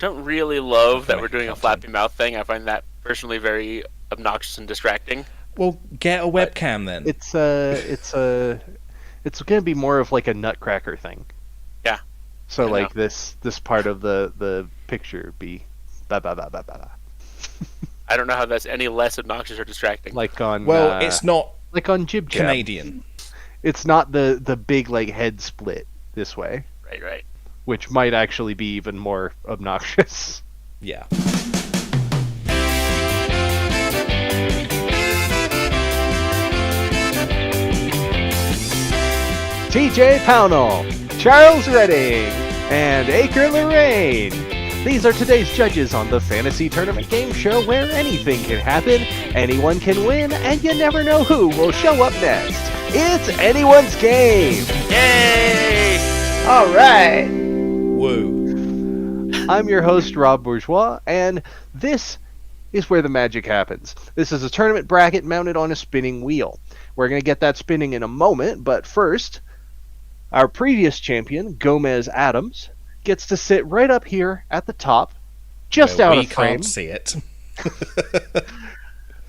don't really love that like we're doing a cartoon. flappy mouth thing. I find that personally very obnoxious and distracting. Well, get a webcam then. It's going to be more of like a nutcracker thing. Yeah. So I like know. this part of the picture be ba ba ba ba ba. I don't know how that's any less obnoxious or distracting. Like on It's not like on Jib Jab. Canadian. It's not the big like head split this way, Right. which might actually be even more obnoxious. Yeah. TJ Pownall, Charles Redding, and Acre Lorraine. These are today's judges on the Fantasy Tournament Game Show where anything can happen, anyone can win, and you never know who will show up next. It's anyone's game! Yay! All right. Woo. I'm your host, Rob Bourgeois, and this is where the magic happens. This is a tournament bracket mounted on a spinning wheel. We're going to get that spinning in a moment, but first, our previous champion, Gomez Adams, gets to sit right up here at the top, just Where out we of frame. can't see it.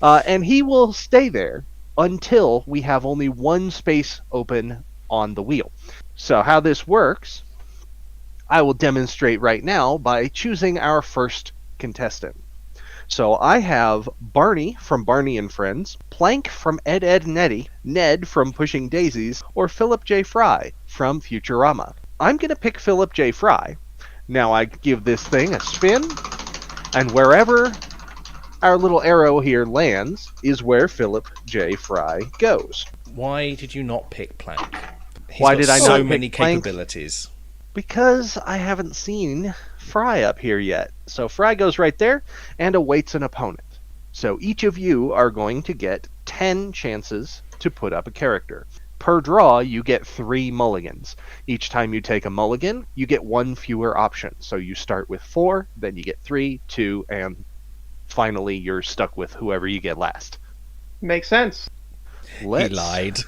And he will stay there until we have only one space open on the wheel. So how this works, I will demonstrate right now by choosing our first contestant. So I have Barney from Barney and Friends, Plank from Ed, Edd n Eddy, Ned from Pushing Daisies, or Philip J. Fry from Futurama. I'm going to pick Philip J. Fry. Now I give this thing a spin, and wherever our little arrow here lands is where Philip J. Fry goes. Why did you not pick Plank? He's Why got did I so not pick many Plank? capabilities. Because I haven't seen Fry up here yet. So Fry goes right there and awaits an opponent. So each of you are going to get 10 chances to put up a character. Per draw, you get 3 mulligans. Each time you take a mulligan, you get 1 fewer option. So you start with 4, then you get 3, 2, and finally you're stuck with whoever you get last. Makes sense. He lied.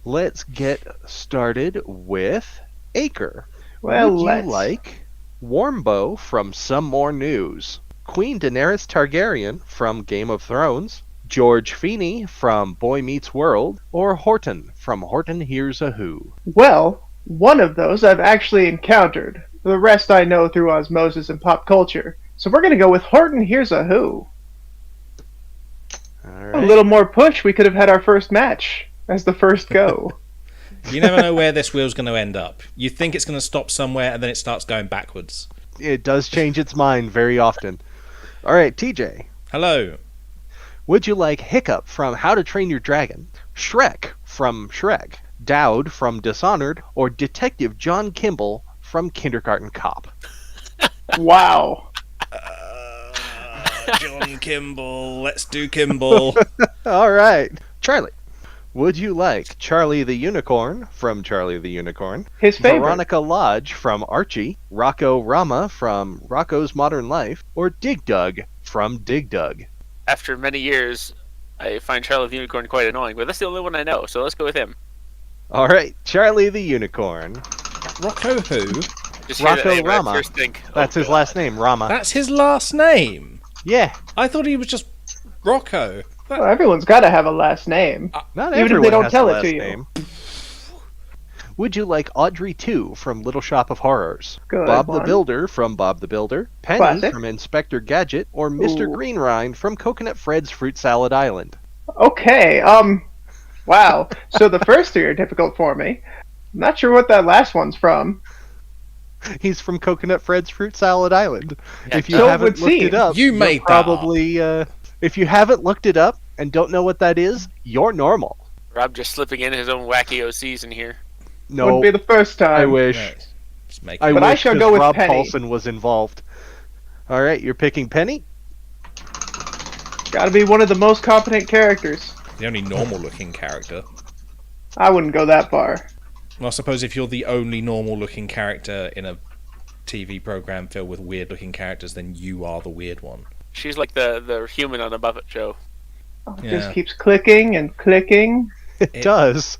Let's get started with Acre. Well, Would you let's. like Warmbow from Some More News, Queen Daenerys Targaryen from Game of Thrones, George Feeney from Boy Meets World, or Horton from Horton Hears a Who? Well, one of those I've actually encountered. The rest I know through osmosis and pop culture. So we're going to go with Horton Hears a Who. All A right. little more push, we could have had our first match as the first go. You never know where this wheel's going to end up. You think it's going to stop somewhere, and then it starts going backwards. It does change its mind very often. All right, TJ. Hello. Would you like Hiccup from How to Train Your Dragon, Shrek from Shrek, Dowd from Dishonored, or Detective John Kimball from Kindergarten Cop? Wow. John Kimball. Let's do Kimball. All right. Charlie. Would you like Charlie the Unicorn from Charlie the Unicorn, His favorite. Veronica Lodge from Archie, Rocco Rama from Rocco's Modern Life, or Dig Dug from Dig Dug? After many years, I find Charlie the Unicorn quite annoying, but that's the only one I know, so let's go with him. All right, Charlie the Unicorn. Rocco who? Just hear that Rocco name, I Rama. first think, That's oh, his God. last name, Rama. That's his last name. Yeah, I thought he was just Rocco. Well, everyone's got to have a last name. not Even if everyone they don't has tell a it last to you. name. Would you like Audrey 2 from Little Shop of Horrors, Good Bob the one. Builder from Bob the Builder, Penny Classic. from Inspector Gadget, or Mr. Ooh. Greenrind from Coconut Fred's Fruit Salad Island? Okay, wow. So the first 3 are difficult for me. I'm not sure what that last one's from. He's from Coconut Fred's Fruit Salad Island. Yeah, If you so it haven't would looked seem. it up, You you're made that up. probably if you haven't looked it up and don't know what that is, you're normal. Rob just slipping in his own wacky OCs in here. No, Wouldn't be the first time. I wish. No, just make I it. But I wish shall 'cause go with Rob Penny. Paulson was involved. All right, you're picking Penny. Gotta be one of the most competent characters. The only normal-looking character. I wouldn't go that far. Well, I suppose if you're the only normal-looking character in a TV program filled with weird-looking characters, then you are the weird one. She's like the human on the Muppet Show. It Yeah. just keeps clicking and clicking. It does.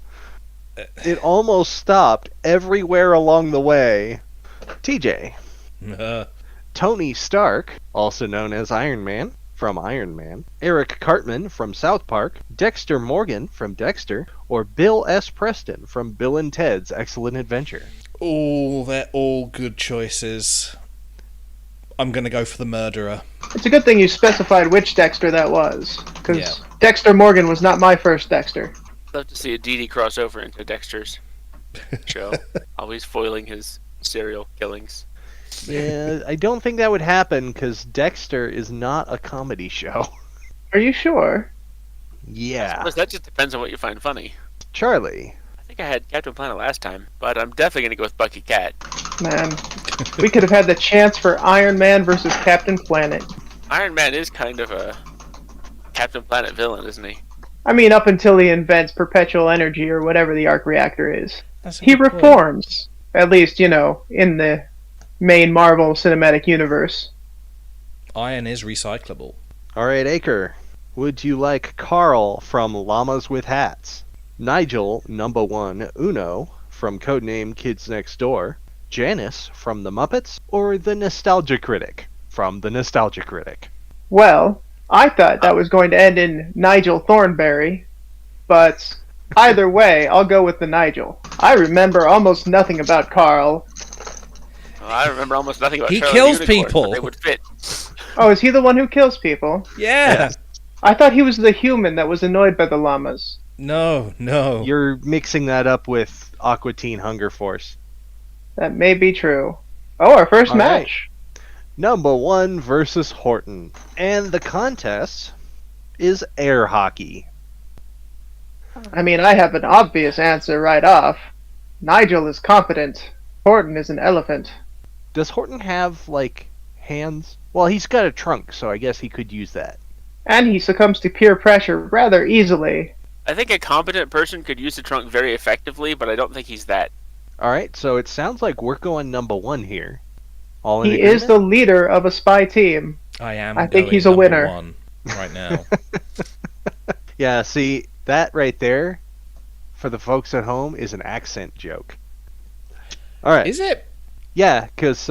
It almost stopped everywhere along the way. TJ, Tony Stark, also known as Iron Man, from Iron Man, Eric Cartman from South Park, Dexter Morgan from Dexter, or Bill S. Preston from Bill and Ted's Excellent Adventure? Oh, they're all good choices. I'm going to go for the murderer. It's a good thing you specified which Dexter that was, because Yeah. Dexter Morgan was not my first Dexter. I'd love to see a DD crossover into Dexter's show. Always foiling his serial killings. Yeah, I don't think that would happen because Dexter is not a comedy show. Are you sure? Yeah. Plus, that just depends on what you find funny. Charlie. I think I had Captain Planet last time, but I'm definitely going to go with Bucky Cat. Man, we could have had the chance for Iron Man versus Captain Planet. Iron Man is kind of a Captain Planet villain, isn't he? I mean, up until he invents perpetual energy or whatever the arc reactor is. That's a He good point. reforms. At least, in the main Marvel Cinematic Universe. Iron is recyclable. All right, Acre. Would you like Carl from Llamas with Hats? Nigel, number one, Uno, from Codename Kids Next Door? Janice, from The Muppets? Or the Nostalgia Critic, from The Nostalgia Critic? Well, I thought that was going to end in Nigel Thornberry, but either way, I'll go with the Nigel. I remember almost nothing about Carl. Well, I remember almost nothing about He Charlie kills the Unicorn, people. but they would fit. Oh, is he the one who kills people? Yeah. I thought he was the human that was annoyed by the llamas. No. You're mixing that up with Aqua Teen Hunger Force. That may be true. Oh, our first All right. match. Number one versus Horton. And the contest is air hockey. I mean, I have an obvious answer right off. Nigel is competent. Horton is an elephant. Does Horton have, like, hands? Well, he's got a trunk, so I guess he could use that. And he succumbs to peer pressure rather easily. I think a competent person could use the trunk very effectively, but I don't think he's that. Alright, so it sounds like we're going number one here. All in He is the agreement? leader of a spy team. I am. I think going he's a number winner. one right now. Yeah, see, that right there, for the folks at home, is an accent joke. Alright. Is it? Yeah, because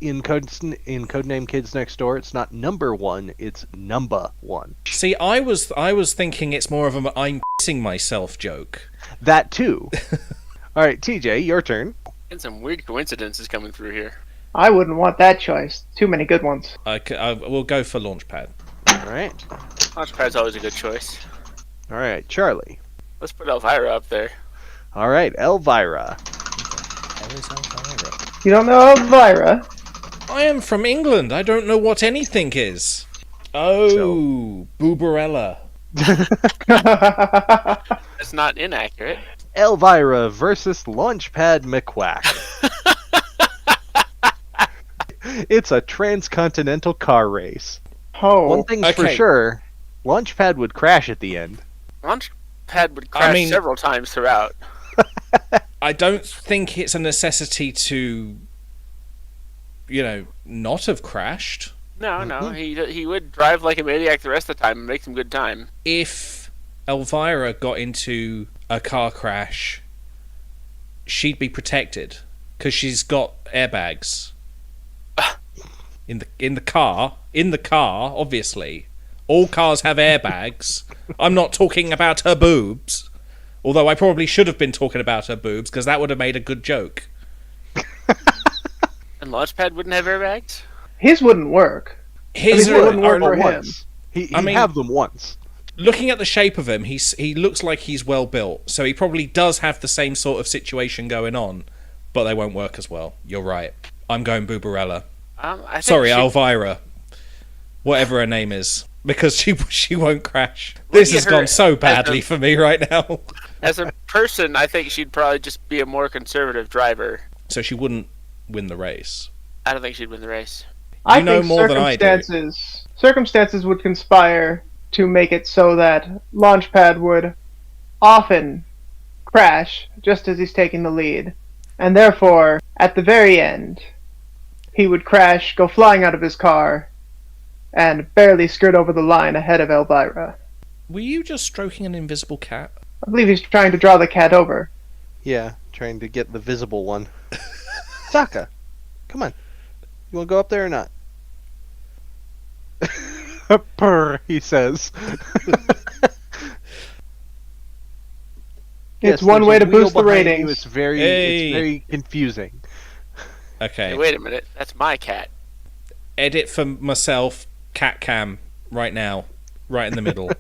in Codename Kids Next Door, it's not number one, it's number one. See, I was thinking it's more of a I'm pissing myself joke. That too. Alright, TJ, your turn. And some weird coincidences coming through here. I wouldn't want that choice. Too many good ones. I will go for Launchpad. Alright. Launchpad's always a good choice. Alright, Charlie. Let's put Elvira up there. Alright, Elvira. You don't know Elvira? I am from England. I don't know what anything is. Oh, Booberella. That's not inaccurate. Elvira versus Launchpad McQuack. It's a transcontinental car race. Oh, One thing's for okay. sure, Launchpad would crash at the end. Launchpad would crash several times throughout. I don't think it's a necessity to, not have crashed. No, he would drive like a maniac the rest of the time and make some good time. If Elvira got into a car crash, she'd be protected because she's got airbags in the car. In the car, obviously, all cars have airbags. I'm not talking about her boobs, although I probably should have been talking about her boobs because that would have made a good joke. And Launchpad wouldn't have airbags? his wouldn't work. His I mean, it wouldn't work Or for him. once. He'd have them once. Looking at the shape of him, he looks like he's well built, so he probably does have the same sort of situation going on, but they won't work as well. You're right. I'm going Booberella. I think Sorry, she- Elvira. Whatever her name is. Because she won't crash. Look This at has her gone so as badly a- for me right now. As a person, I think she'd probably just be a more conservative driver. So she wouldn't win the race. I don't think she'd win the race. I You know think more than I do. circumstances would conspire to make it so that Launchpad would often crash just as he's taking the lead. And therefore, at the very end, he would crash, go flying out of his car, and barely skirt over the line ahead of Elvira. Were you just stroking an invisible cat? I believe he's trying to draw the cat over. Yeah, trying to get the visible one. Sokka, come on. You want to go up there or not? Purr, he says. It's one there's way a to wheel boost the behind you. ratings. It's very Hey. confusing. Okay. Hey, wait a minute. That's my cat. Edit for myself, cat cam, right now. Right in the middle.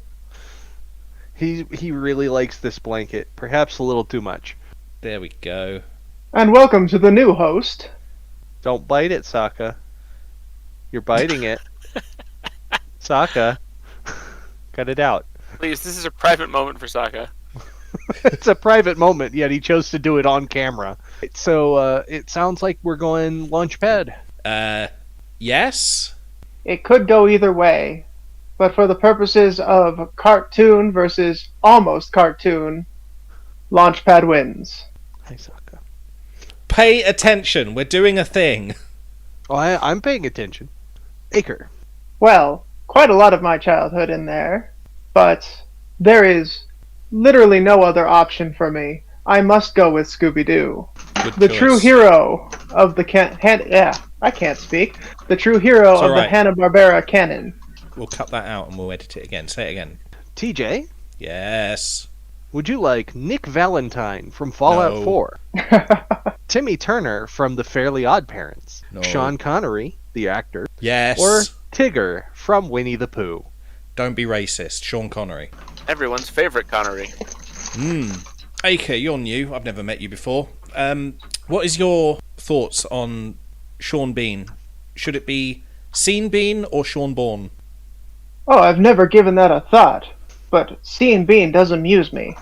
He really likes this blanket, perhaps a little too much. There we go. And welcome to the new host. Don't bite it, Sokka. You're biting it. Sokka. Cut it out. Please, this is a private moment for Sokka. It's a private moment, yet he chose to do it on camera. So, it sounds like we're going launchpad. Yes? It could go either way, but for the purposes of cartoon versus almost cartoon, Launchpad wins. Hi, Sokka. Pay attention. We're doing a thing. Oh, I'm paying attention. Acre. Well, quite a lot of my childhood in there, but there is literally no other option for me. I must go with Scooby-Doo. Good The choice. true hero of the I can't speak. The true hero It's of alright. the Hanna-Barbera canon. We'll cut that out and we'll edit it again. Say it again. TJ, Yes. would you like Nick Valentine from Fallout No. 4? Timmy Turner from The Fairly Odd Parents? No. Sean Connery, the actor? Yes. Or Tigger from Winnie the Pooh? Don't be racist. Sean Connery. Everyone's favorite Connery. Acre, you're new. I've never met you before. What is your thoughts on Sean Bean? Should it be Sean Bean or Sean Bourne? Oh, I've never given that a thought, but Sean Bean does amuse me.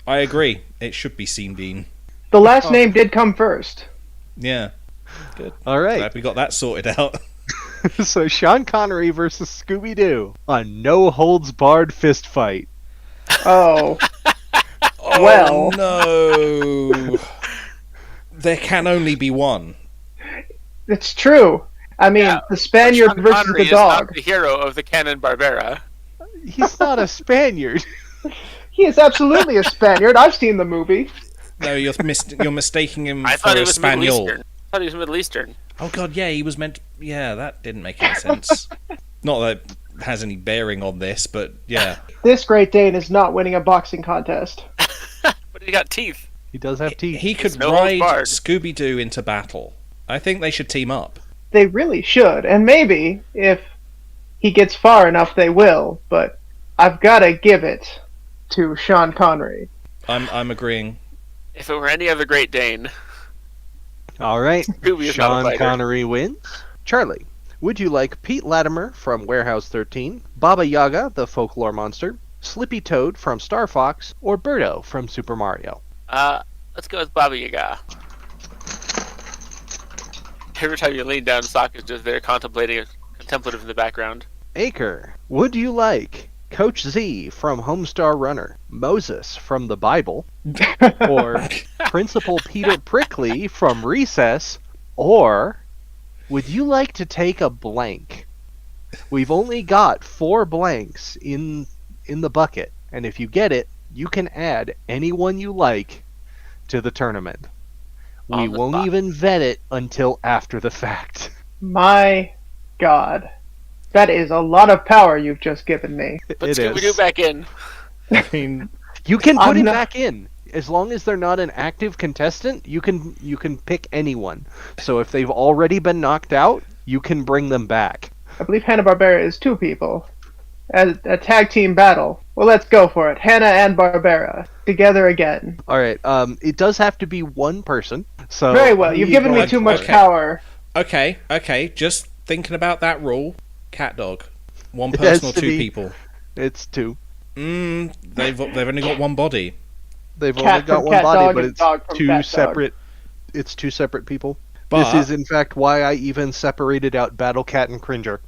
I agree. It should be Sean Bean. The last name did come first. Yeah. Good. All right. Glad we got that sorted out. So Sean Connery versus Scooby-Doo. A no-holds-barred fist fight. Oh, Well. No. There can only be one. it's true. I mean, Yeah, the Spaniard Sean versus Connery the is not dog. the hero of the Canon Barbera. He's not a Spaniard. He is absolutely a Spaniard. I've seen the movie. No, you're mistaking him I for thought he a was Middle Spaniel. Eastern. I thought he was Middle Eastern. Oh god, yeah, he was meant. Yeah, that didn't make any sense. Not that it has any bearing on this, but yeah. This Great Dane is not winning a boxing contest. But he got teeth. He does have teeth. He could no holds ride barred. Scooby-Doo into battle. I think they should team up. They really should, and maybe if he gets far enough, they will. But I've got to give it to Sean Connery. I'm agreeing. If it were any other Great Dane, All right. Scooby is not a Sean fighter. Connery wins. Charlie, would you like Pete Latimer from Warehouse 13, Baba Yaga, the folklore monster, Slippy Toad from Star Fox, or Birdo from Super Mario? Let's go with Baba Yaga. Every time you lean down, Sock is just there contemplative in the background. Acre, would you like Coach Z from Homestar Runner, Moses from the Bible, or Principal Peter Prickly from Recess, or would you like to take a blank? We've only got 4 blanks in the bucket, and if you get it, you can add anyone you like to the tournament. We On the won't spot. even vet it until after the fact. My God. That is a lot of power you've just given me. Put It Scooby Doo is. back in. I mean, You can put I'm him not- back in. As long as they're not an active contestant, you can pick anyone. So if they've already been knocked out, you can bring them back. I believe Hanna-Barbera is 2 people. As a tag team battle. Well, let's go for it. Hanna and Barbera. Together again. All right. It does have to be one person. So Very well. You've given me going too much okay. power. okay. Just thinking about that rule. Cat dog. One It has person or to 2 be- people. It's 2. They've only got one body. They've Cat only got from one cat body, dog but and it's dog from 2 cat dog. separate. It's 2 separate people. But This is, in fact, why I even separated out Battle Cat and Cringer.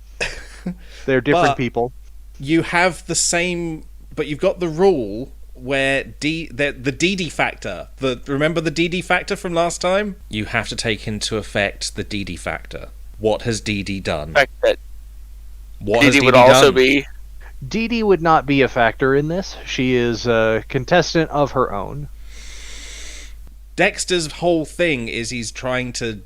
They're different But- people. you have the same, but you've got the rule where the DD factor. Remember the DD factor from last time? You have to take into effect the DD factor. What has DD done? The fact that What has Dee DD would also done? be. Dee Dee would not be a factor in this. She is a contestant of her own. Dexter's whole thing is he's trying to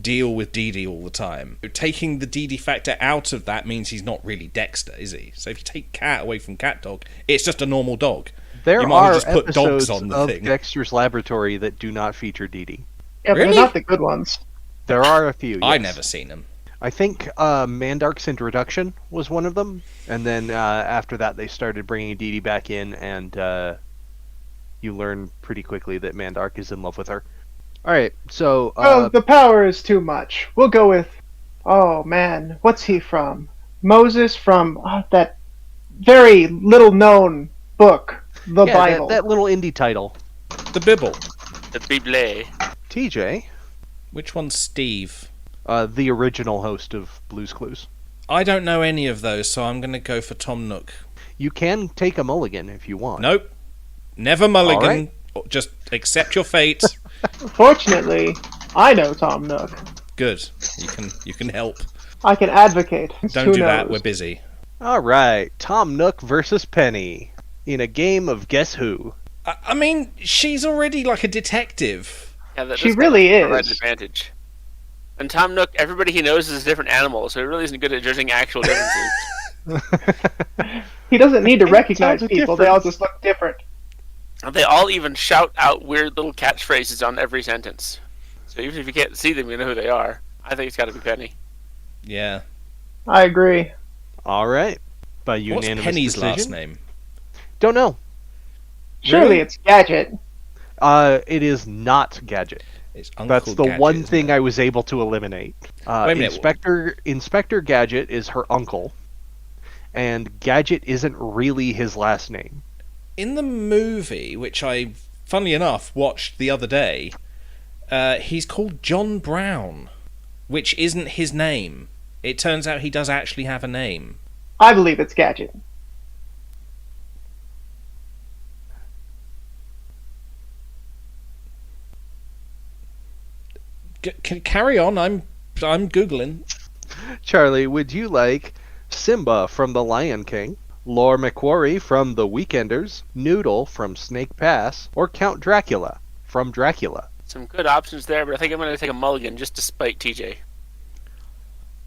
deal with Dee Dee all the time. Taking the Dee Dee factor out of that means he's not really Dexter, is he? So if you take Cat away from Cat Dog, it's just a normal dog. There You might are as well just put dogs episodes on the of thing. Dexter's Laboratory that do not feature Dee Dee. Yeah, but Really? they're not the good ones. There are a few. I yes. never seen them. I think Mandark's introduction was one of them, and then after that they started bringing Dee Dee back in, and you learn pretty quickly that Mandark is in love with her. All right, so Oh, the power is too much. We'll go with, oh man, what's he from? Moses from that very little-known book, the yeah, Bible. that little indie title. The Bibble. The Bible. TJ, Which one's Steve? the original host of Blue's Clues. I don't know any of those, so I'm going to go for Tom Nook. You can take a mulligan if you want. Nope. Never mulligan. right. Just accept your fate. Fortunately, I know Tom Nook. Good. You can help. I can advocate. Don't Who do that. knows? We're busy. All right, Tom Nook versus Penny in a game of Guess Who. I mean, she's already like a detective. Yeah, She that's really got an is. advantage. And Tom Nook, everybody he knows is a different animal, so he really isn't good at judging actual differences. He doesn't need to Hey, recognize sounds people. They all different. just look different. And they all even shout out weird little catchphrases on every sentence. So even if you can't see them, you know who they are. I think it's got to be Penny. Yeah. I agree. All right, by What's unanimous Penny's decision. last name? Don't know. Surely Really? it's Gadget. It is not Gadget. It's Uncle That's the Gadget, one isn't thing it? I was able to eliminate. Wait a minute. Inspector Gadget is her uncle, and Gadget isn't really his last name. In the movie, which I, funnily enough, watched the other day, he's called John Brown, which isn't his name. It turns out he does actually have a name. I believe it's Gadget. Carry on. I'm googling. Charlie, would you like Simba from The Lion King, Lore McQuarrie from The Weekenders, Noodle from Snake Pass, or Count Dracula from Dracula? Some good options there, but I think I'm going to take a mulligan just to spite TJ.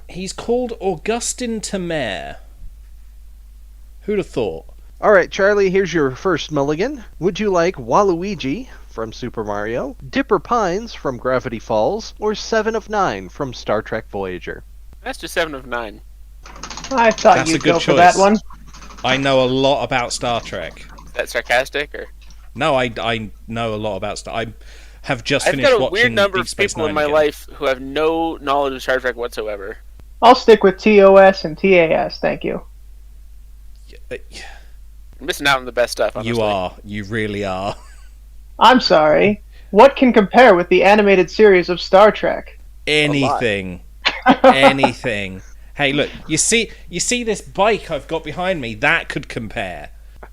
He's called Augustin Tamer. Who'd have thought? All right, Charlie, here's your first mulligan. Would you like Waluigi from Super Mario, Dipper Pines from Gravity Falls, or 7 of 9 from Star Trek Voyager? That's just 7 of 9. I thought That's a you'd good go for that choice. one. I know a lot about Star Trek. Is that sarcastic, or? No, I know a lot about Star. I have just I've finished got a watching weird number Deep of Space people in Nine my again. life who have no knowledge of Star Trek whatsoever. I'll stick with TOS and TAS, thank you. Uh, You're missing out on the best stuff, honestly. You are. You really are. I'm sorry. What can compare with the animated series of Star Trek? Anything. Anything. Hey, look. You see this bike I've got behind me? That could compare.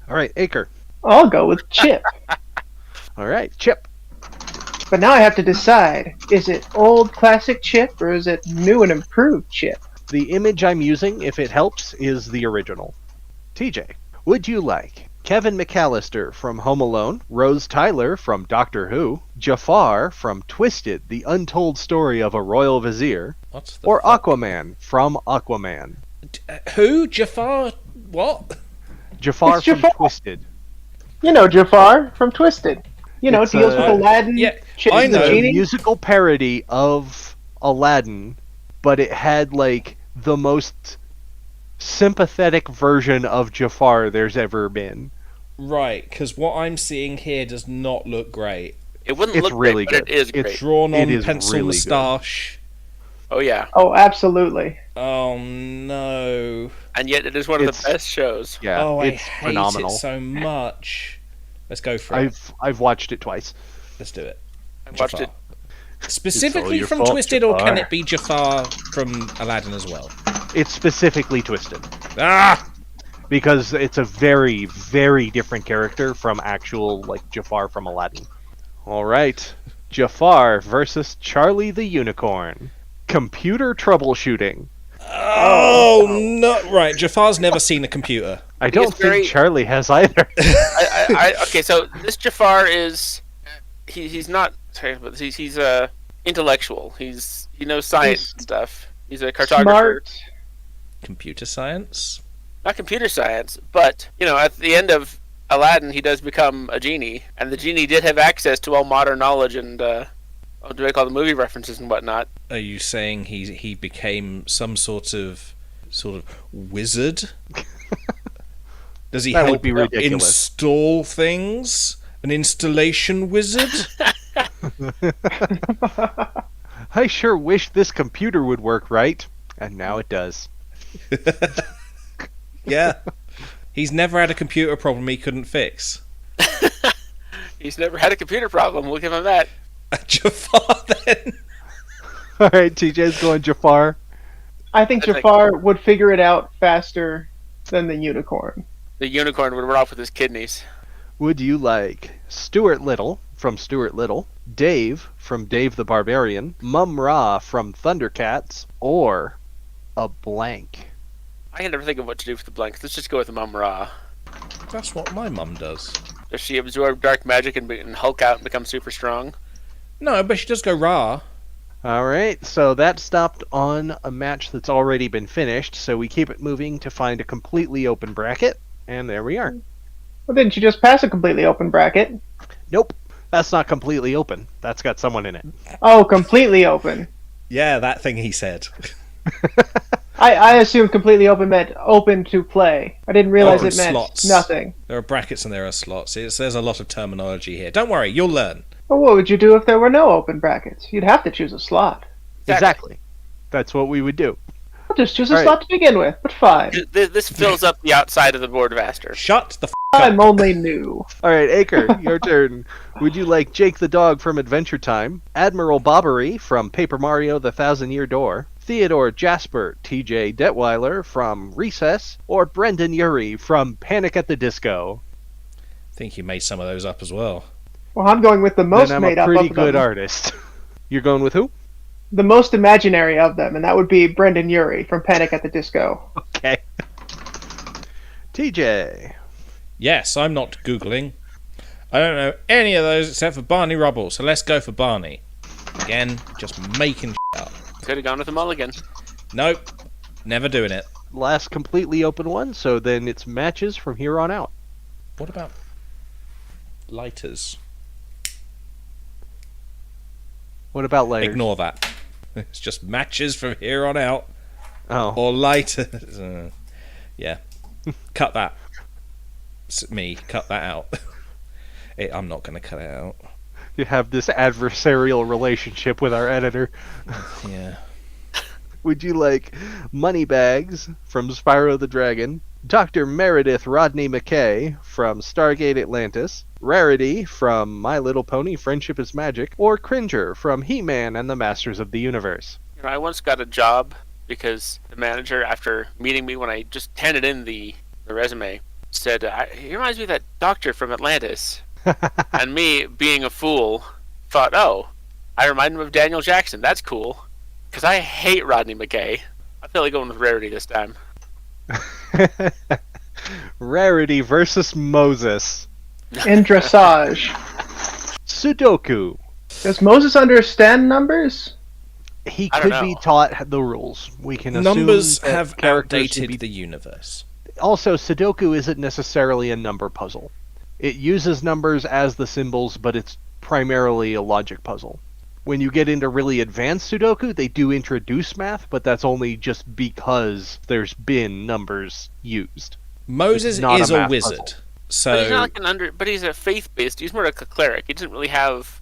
All right, Acre. I'll go with Chip. All right, Chip. But now I have to decide, is it old classic Chip or is it new and improved Chip? The image I'm using, if it helps, is the original. TJ, would you like Kevin McAllister from Home Alone, Rose Tyler from Doctor Who, Jafar from Twisted, The Untold Story of a Royal Vizier, What's the or fuck? Aquaman from Aquaman? Who? Jafar? What? Jafar It's from Jafar. Twisted. You know Jafar from Twisted. You know, It's, deals with Aladdin, yeah, Chip I and the know. A Genie. musical parody of Aladdin, but it had like the most sympathetic version of Jafar there's ever been. Right, because what I'm seeing here does not look great. It wouldn't It's look really great, but good. it is It's great. Drawn It on is pencil really good. moustache. Oh, yeah. Oh, absolutely. Oh no. And yet it is one of It's- the best shows. Yeah, Oh, I it's hate phenomenal. it so much. Let's go for it. I've watched it twice. Let's do it. I watched Jafar. it. Specifically your from fault, Twisted, or can Jafar. it be Jafar from Aladdin as well? It's specifically Twisted Ah! because it's a very, very different character from actual like Jafar from Aladdin. All right, Jafar versus Charlie the Unicorn. Computer troubleshooting. Oh, no. Right, Jafar's never seen a computer. I don't it's very- think Charlie has either. Okay, so this Jafar is... He's not... Sorry, but he's intellectual. He knows science He's and stuff. He's a cartographer. Smart. Computer science. Not computer science, but at the end of Aladdin, he does become a genie, and the genie did have access to all modern knowledge and what do they call the movie references and whatnot. Are you saying he became some sort of wizard? Does he That would help be ridiculous. install things? An installation wizard? I sure wish this computer would work right, and now it does. Yeah. He's never had a computer problem he couldn't fix. He's never had a computer problem. We'll give him that. Jafar, then. All right, TJ's going Jafar. I think Jafar would figure it out faster than the unicorn. The unicorn would run off with his kidneys. Would you like Stuart Little from Stuart Little, Dave from Dave the Barbarian, Mum Ra from Thundercats, or a blank? I can never think of what to do with the blanks. Let's just go with the Mum Ra. That's what my mum does. Does she absorb dark magic and Hulk out and become super strong? No, but she does go Ra. All right, so that stopped on a match that's already been finished, so we keep it moving to find a completely open bracket, and there we are. Well, didn't you just pass a completely open bracket? Nope, that's not completely open. That's got someone in it. Oh, completely open. Yeah, that thing he said. I assumed completely open meant open to play. I didn't realize Oh, it meant slots. nothing. There are brackets and there are slots. There's a lot of terminology here. Don't worry, you'll learn. Well, what would you do if there were no open brackets? You'd have to choose a slot. Exactly. That's what we would do. I'll just choose a Right. slot to begin with, but fine. This fills up the outside of the board vaster. Shut the I'm only new. All right, Acre, your turn. Would you like Jake the Dog from Adventure Time, Admiral Bobbery from Paper Mario The Thousand-Year Door, Theodore Jasper TJ Detweiler from Recess, or Brendan Urie from Panic at the Disco? I think you made some of those up as well. Well, I'm going with the most Then I'm made a up pretty of good them. artist. You're going with who? The most imaginary of them, and that would be Brendan Urie from Panic at the Disco. Okay. TJ. Yes, I'm not Googling. I don't know any of those except for Barney Rubble, so let's go for Barney. Again, just making up. Could have gone with the mulligan. Nope, never doing it. Last completely open one, so then it's matches from here on out. What about lighters? What about layers? Ignore that. It's just matches from here on out. Oh. Or lighters. Yeah. Cut that. It's me. Cut that out. I'm not going to cut it out. You have this adversarial relationship with our editor. Yeah. Would you like Moneybags from Spyro the Dragon, Dr. Meredith Rodney McKay from Stargate Atlantis, Rarity from My Little Pony Friendship is Magic, or Cringer from He-Man and the Masters of the Universe? I once got a job because the manager, after meeting me when I just handed in the resume, said, he reminds me of that doctor from Atlantis. And me, being a fool, thought, oh, I remind him of Daniel Jackson. That's cool. Because I hate Rodney McKay. I feel like going with Rarity this time. Rarity versus Moses. In dressage. Sudoku. Does Moses understand numbers? He I could don't be know. taught the rules. We can assume Numbers that have characters would outdated be... the universe. Also, Sudoku isn't necessarily a number puzzle. It uses numbers as the symbols, but it's primarily a logic puzzle. When you get into really advanced Sudoku, they do introduce math, but that's only just because there's been numbers used. Moses It's not is a a math wizard. puzzle. But he's So not like but he's a faith-based. He's more like a cleric. He doesn't really have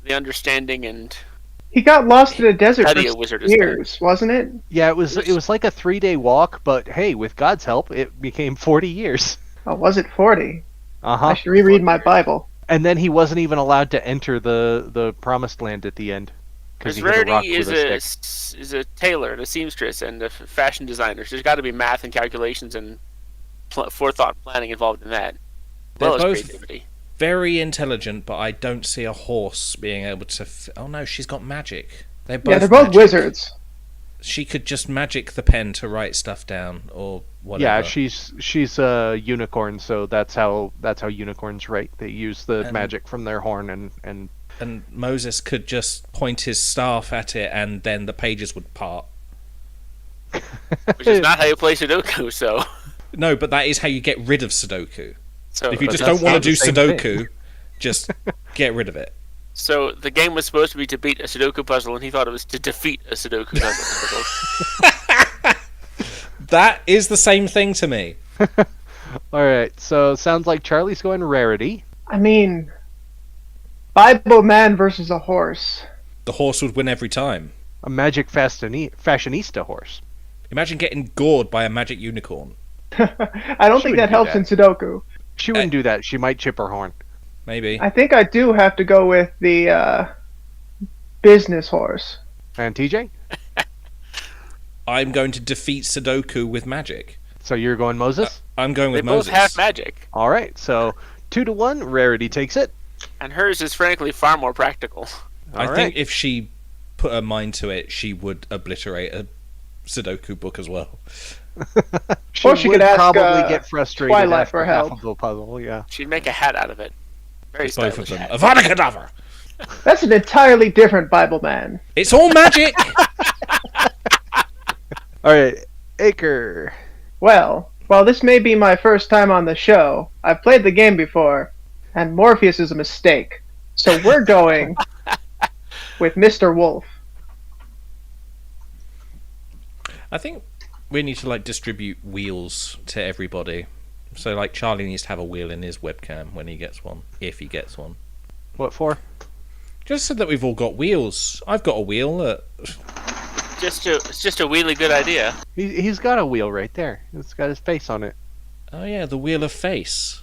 the understanding and He got lost in a desert study a for wizard is years, wasn't it? Yeah, it was like a 3-day walk, but hey, with God's help, it became 40 years. Oh, was it 40? I Uh-huh. should reread my Bible. And then he wasn't even allowed to enter the promised land at the end. Because Because he hit a rock Rarity with a stick. is a tailor and a seamstress and a fashion designer. So there's got to be math and calculations and forethought planning involved in that. They're Well as both creativity. very intelligent, but I don't see a horse being able to. Oh no, she's got magic. They're both Yeah, they're both magic. wizards. She could just magic the pen to write stuff down, or whatever. Yeah, she's a unicorn, so that's how unicorns write. They use the And- magic from their horn and And Moses could just point his staff at it, and then the pages would part. Which is not how you play Sudoku, so... No, but that is how you get rid of Sudoku. So, If you just that's don't want not to do the same Sudoku, just get rid of it. so the game was supposed to be to beat a Sudoku puzzle, and he thought it was to defeat a Sudoku puzzle. That is the same thing to me. Alright, so sounds like Charlie's going rarity. I mean, Bible man versus a horse. The horse would win every time. A magic fashionista horse. Imagine getting gored by a magic unicorn. I don't She think wouldn't that do helps that. in Sudoku. She wouldn't do that. She might chip her horn. Maybe. I think I do have to go with the business horse. And TJ? I'm going to defeat Sudoku with magic. So you're going Moses? I'm going They with both Moses. have magic, Alright, so 2-1, rarity takes it. and hers is frankly far more practical. I Alright. think if she put her mind to it, she would obliterate a Sudoku book as well. Or she would could ask, probably get frustrated Twilight after for half help. of the puzzle, yeah. She'd make a hat out of it. Very Both stylish of them. hat. Avada Kedavra! That's an entirely different Bible man. It's all magic! Alright, Acre. Well, while this may be my first time on the show, I've played the game before, and Morpheus is a mistake. So we're going with Mr. Wolf. I think we need to distribute wheels to everybody. So Charlie needs to have a wheel in his webcam when he gets one, if he gets one. What for? Just so that we've all got wheels. I've got a wheel. It's just a really good idea. He's got a wheel right there. It's got his face on it. Oh yeah, the wheel of face.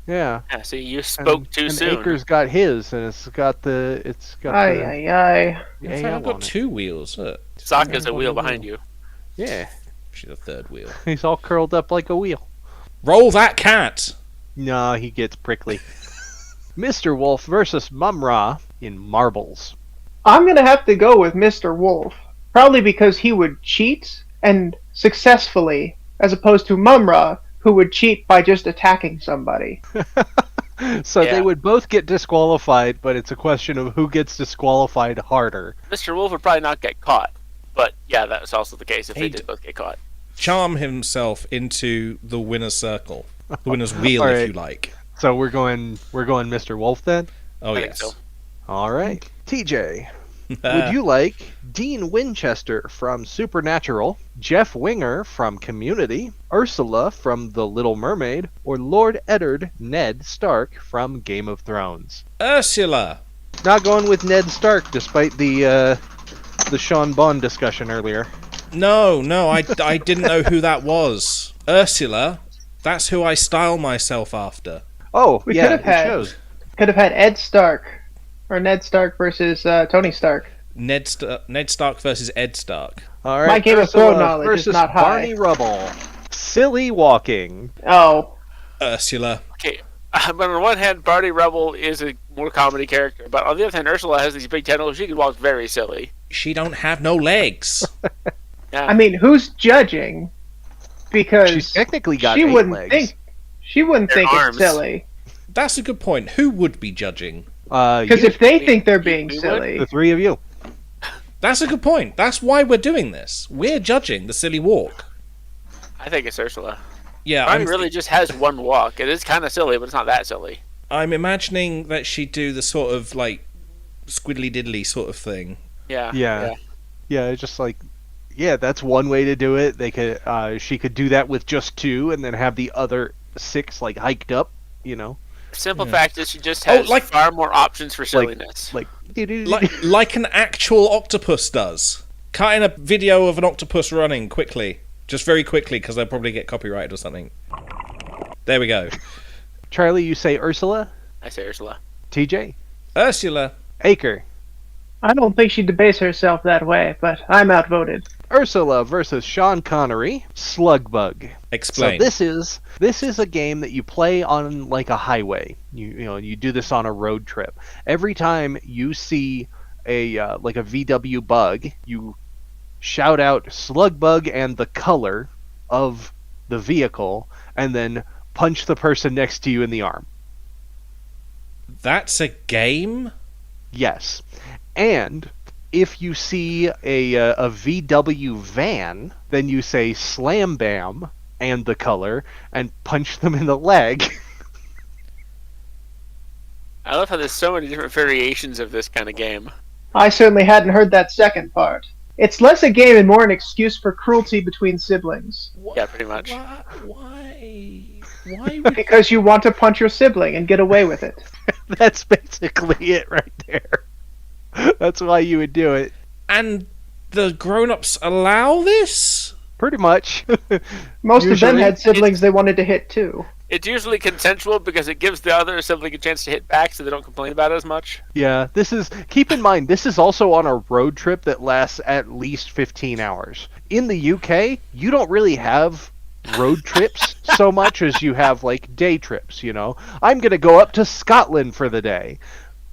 Yeah. Yeah, see, you spoke too and soon. Acre's got his, and it's got the Aye, the aye, aye. In AL fact, I've got on it. 2 wheels. Look, Sokka's a wheel behind you. Yeah, actually, the 3rd wheel. he's all curled up like a wheel. Roll that cat! No, he gets prickly. Mr. Wolf versus Mumra in marbles. I'm gonna have to go with Mr. Wolf. Probably because he would cheat, and successfully, as opposed to Mumra, who would cheat by just attacking somebody. So Yeah. they would both get disqualified, but it's a question of who gets disqualified harder. Mr. Wolf would probably not get caught. But yeah, that's also the case if they He'd- did both get caught. Charm himself into the winner's circle. The winner's wheel, All if right. you like. So we're going Mr. Wolf then? Oh, I think yes. so. All right. TJ, would you like Dean Winchester from Supernatural, Jeff Winger from Community, Ursula from The Little Mermaid, or Lord Eddard Ned Stark from Game of Thrones? Ursula! Not going with Ned Stark, despite the Sean Bond discussion earlier. No, I didn't know who that was. Ursula, that's who I style myself after. Oh, We yeah, could have it had- shows. Could have had Ed Stark, or Ned Stark versus Tony Stark. Ned Stark versus Ed Stark. All right, My Game of Ursula Thrones knowledge is versus not high. Barney Rubble. Silly walking. Oh, Ursula. Okay, but on one hand, Barney Rubble is a more comedy character, but on the other hand, Ursula has these big tentacles. She can walk very silly. She don't have no legs. Yeah. I mean, who's judging? Because She's technically got she 8 wouldn't legs. think she wouldn't Their think arms. it's silly. That's a good point. Who would be judging? Because You, if they think they're being we would. silly, the 3 of you. That's a good point. That's why we're doing this. We're judging the silly walk. I think it's Ursula. Yeah, Barney really just has one walk. It is kind of silly, but it's not that silly. I'm imagining that she'd do the sort of squiddly diddly sort of thing. Yeah. Yeah. Yeah, it's just like, yeah, that's one way to do it. They could, she could do that with just 2, and then have the other 6 hiked up. You know, Simple Yeah. fact is she just has far more options for silliness. like Like an actual octopus does. Cut in a video of an octopus running quickly. Just very quickly, because they'll probably get copyrighted or something. There we go. Charlie, you say Ursula. I say Ursula. TJ, Ursula. Acre. I don't think she'd debase herself that way. But I'm outvoted. Ursula versus Sean Connery, Slugbug. Explain. So this is a game that you play on a highway. You do this on a road trip. Every time you see a VW bug, you shout out Slugbug and the color of the vehicle, and then punch the person next to you in the arm. That's a game? Yes. And if you see a VW van, then you say slam bam and the color and punch them in the leg. I love how there's so many different variations of this kind of game. I certainly hadn't heard that second part. It's less a game and more an excuse for cruelty between siblings. Yeah, pretty much. Why? Why would... Because you want to punch your sibling and get away with it. That's basically it right there. That's why you would do it. And the grown-ups allow this? Pretty much. Most of them Usually had siblings they wanted to hit too. It's usually consensual because it gives the other sibling a chance to hit back so they don't complain about it as much. Yeah, keep in mind, this is also on a road trip that lasts at least 15 hours. In the UK, you don't really have road trips so much as you have, like, day trips, you know? I'm going to go up to Scotland for the day.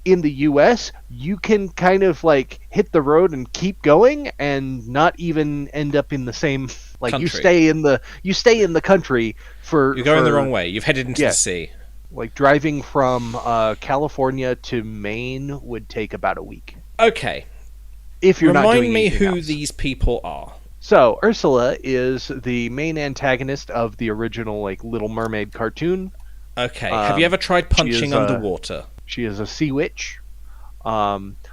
In the US, you can kind of, like, hit the road and keep going and not even end up in the same... Like, country. you stay in the country for... You're going the wrong way. You've headed into the sea. Like, driving from California to Maine would take about a week. Okay. If you're not doing Remind me anything who else. these people are. So, Ursula is the main antagonist of the original, like, Little Mermaid cartoon. Okay. Have you ever tried punching is, underwater? She is a sea witch.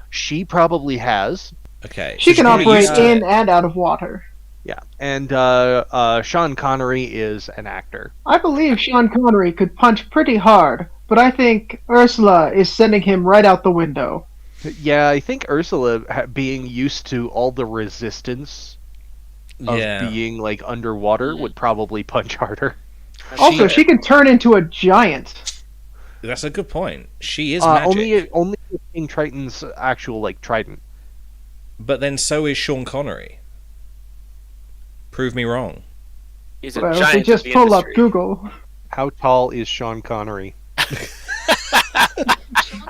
She probably has. Okay. She can she's probably operate used to in it. and out of water. Yeah. And Sean Connery is an actor. I believe Sean Connery could punch pretty hard, but I think Ursula is sending him right out the window. Yeah, I think Ursula, being used to all the resistance of being, like, underwater, would probably punch harder. Also, she can turn into a giant. That's a good point. She is magic. Only King Triton's actual, like, trident. But then so is Sean Connery. Prove me wrong. He's a Well, if giant we just of the pull up industry. Google. How tall is Sean Connery? Sean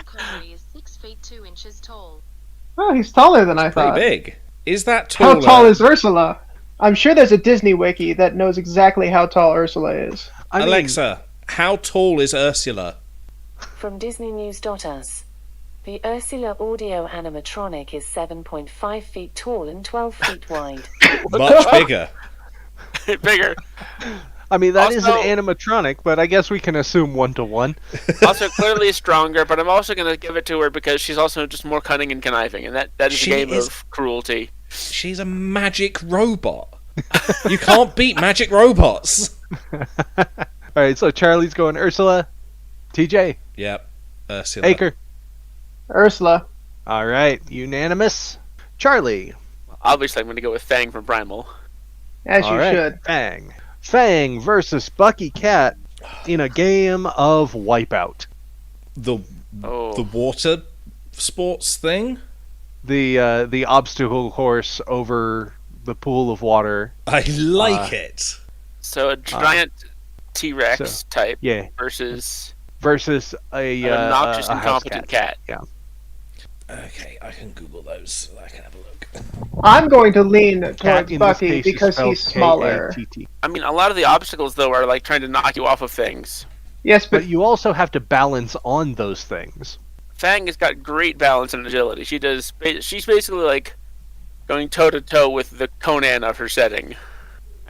Connery is 6 feet 2 inches tall. Oh, he's taller than I Pretty thought. big. Is that How taller? tall is Ursula? I'm sure there's a Disney wiki that knows exactly how tall Ursula is. I mean, Alexa, how tall is Ursula? From DisneyNews.us. The Ursula audio animatronic is 7.5 feet tall and 12 feet wide. Much bigger. Bigger. I mean, that is Also- an animatronic, but I guess we can assume 1-to-1. Also clearly stronger, but I'm also going to give it to her because she's also just more cunning and conniving, and that is She a game is- of cruelty. She's a magic robot. You can't beat magic robots. Alright, so Charlie's going Ursula. TJ. Yep. Ursula. Acre. Ursula. Alright, unanimous. Charlie. Obviously, I'm going to go with Fang from Primal. As you Alright, should. Fang. Fang versus Bucky Cat in a game of Wipeout. The water sports thing? The obstacle course over the pool of water. I like it. So a giant T-Rex so- type Yeah. versus Versus an obnoxious a and house competent cat. Yeah. Okay, I can Google those so I can have a look. I'm going to lean Cat towards in this Bucky case is because spelled he's smaller. K-A-T-T. I mean, a lot of the obstacles, though, are like trying to knock you off of things. Yes, but But you also have to balance on those things. Fang has got great balance and agility. She's basically like going toe-to-toe with the Conan of her setting.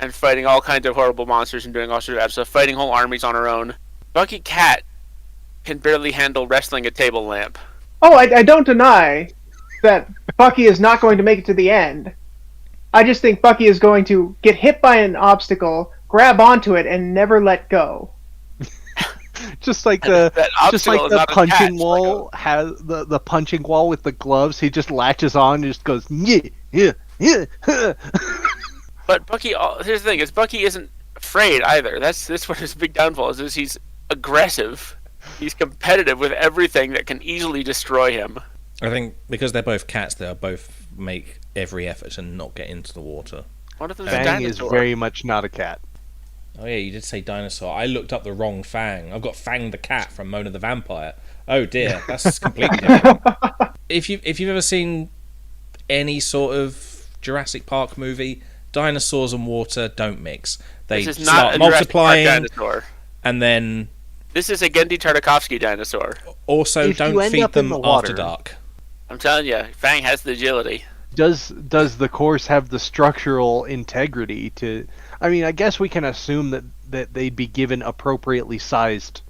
And fighting all kinds of horrible monsters and doing all sorts of stuff, fighting whole armies on her own. Bucky Cat can barely handle wrestling a table lamp. I don't deny that Bucky is not going to make it to the end. I just think Bucky is going to get hit by an obstacle, grab onto it, and never let go. Just like And that just like obstacle is the not punching attached, wall has the punching wall with the gloves. He just latches on and just goes yeah. But Bucky, here's the thing: is Bucky isn't afraid either. That's what his big downfall is he's aggressive. He's competitive with everything that can easily destroy him. I think because they're both cats, they'll both make every effort to not get into the water. What if there's a Fang is dinosaur? very much not a cat. Oh yeah, you did say dinosaur. I looked up the wrong Fang. I've got Fang the cat from Mona the Vampire. Oh dear, that's completely different. If you've ever seen any sort of Jurassic Park movie, dinosaurs and water don't mix. They This is start not a Jurassic Park multiplying, dinosaur. and then This is a Gendy Tartakovsky dinosaur. also If you don't end feed up in them the water- after dark. I'm telling you, Fang has the agility. Does the course have the structural integrity to? I mean, I guess we can assume that they'd be given appropriately sized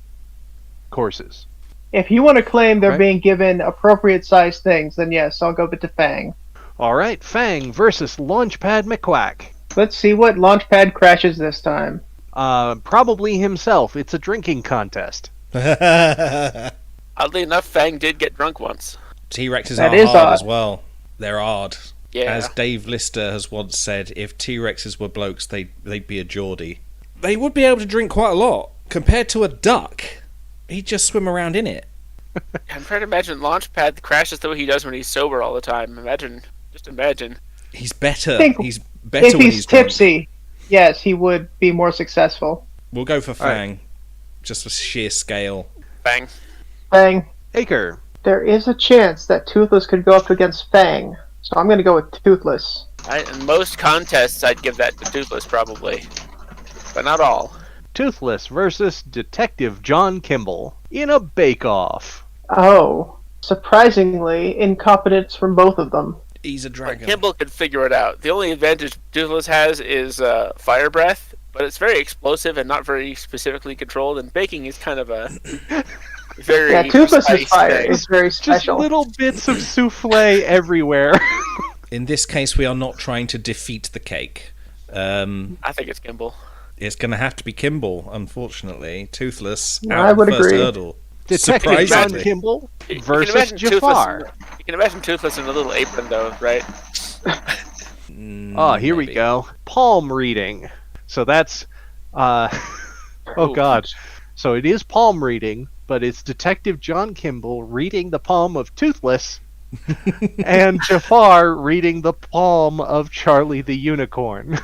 courses. If you want to claim they're Right. being given appropriate sized things, then yes, I'll go with the Fang. All right, Fang versus Launchpad McQuack. Let's see what Launchpad crashes this time. Probably himself. It's a drinking contest. T-Rexes Oddly enough, Fang did get drunk once. That are is hard odd. as well. They're hard. Yeah. As Dave Lister has once said, if T-Rexes were blokes, they'd be a Geordie. They would be able to drink quite a lot. Compared to a duck, he'd just swim around in it. I'm trying to imagine Launchpad crashes the way he does when he's sober all the time. Just imagine. He's better. Think He's better If when he's he's drunk. tipsy, yes, he would be more successful. We'll go for All right. Fang, just for sheer scale. Fang. Fang. Acre. There is a chance that Toothless could go up against Fang, so I'm going to go with Toothless. In most contests, I'd give that to Toothless, probably. But not all. Toothless versus Detective John Kimball in a bake-off. Oh, surprisingly, incompetence from both of them. He's a dragon. Kimball could figure it out. The only advantage Toothless has is fire breath, but it's very explosive and not very specifically controlled, and baking is kind of a very Yeah, Toothless's precise fire thing. is very Just special. little bits of souffle everywhere. In this case, we are not trying to defeat the cake. I think it's Kimball. It's going to have to be Kimball, unfortunately. Toothless, No, out I of would the first agree. hurdle. Detective John Surprisingly. Kimball You can versus imagine Jafar. You can imagine Toothless in a little apron, though, right? Oh, here we Maybe. go. Palm reading. So that's, oh god. So it is palm reading, but it's Detective John Kimball reading the palm of Toothless, and Jafar reading the palm of Charlie the Unicorn.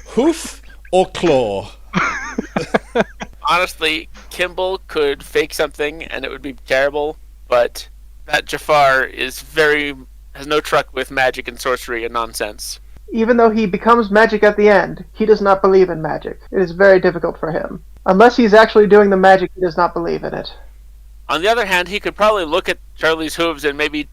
Hoof or claw? Honestly, Kimball could fake something and it would be terrible, but that Jafar has no truck with magic and sorcery and nonsense. Even though he becomes magic at the end, he does not believe in magic. It is very difficult for him. Unless he's actually doing the magic, he does not believe in it. On the other hand, he could probably look at Charlie's hooves and maybe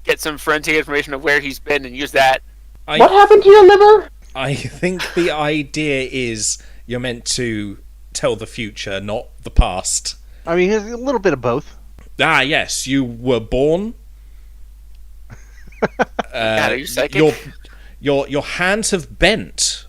get some forensic information of where he's been and use that. What happened to your liver? I think the idea is you're meant to tell the future, not the past. I mean, it's a little bit of both. Ah, yes, you were born. God, are you psychic? Your hands have bent,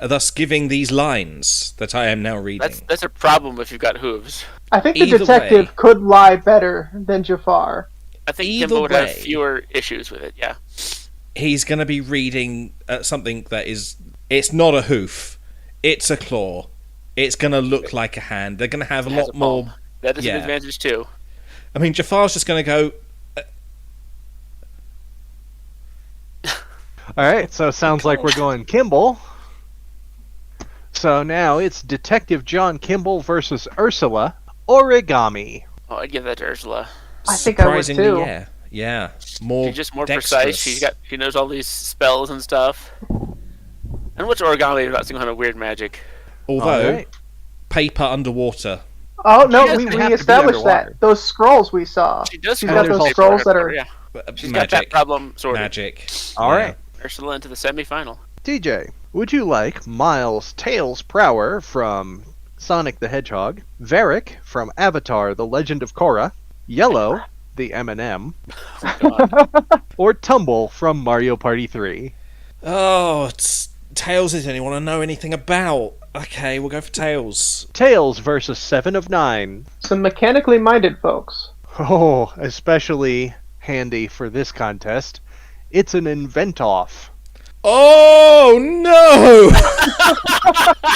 thus giving these lines that I am now reading. That's a problem if you've got hooves. I think the Either detective way. could lie better than Jafar. I think Either Kimball would have way. fewer issues with it, yeah. He's going to be reading something that is... It's not a hoof. It's a claw. It's going to look like a hand. They're going to have a It has lot a more... palm. That is yeah. an advantage, too. I mean, Jafar's just going to go... Alright, so it sounds like we're going Kimball. So now it's Detective John Kimball versus Ursula Origami. Oh, I'd give that to Ursula. I think I would Surprisingly, too. yeah. Yeah. More She's just more dexterous. precise. She knows all these spells and stuff. And what's origami without some kind of weird magic? Although, Alright. paper underwater. Oh, She no, doesn't we have to be established underwater. that. Those scrolls we saw. She does She's have got those those paper scrolls that underwater, are... yeah. She's got that problem sorted. Magic. Alright. Ursula into the semifinal. TJ, would you like Miles Tails Prower from Sonic the Hedgehog, Varric from Avatar The Legend of Korra, Yellow, the M&M, God. or Tumble from Mario Party 3? Oh, it's Tails is anyone I know anything about. Okay, we'll go for Tails. Tails versus 7 of 9. Some mechanically minded folks. Oh, especially handy for this contest. It's an invent-off. Oh no!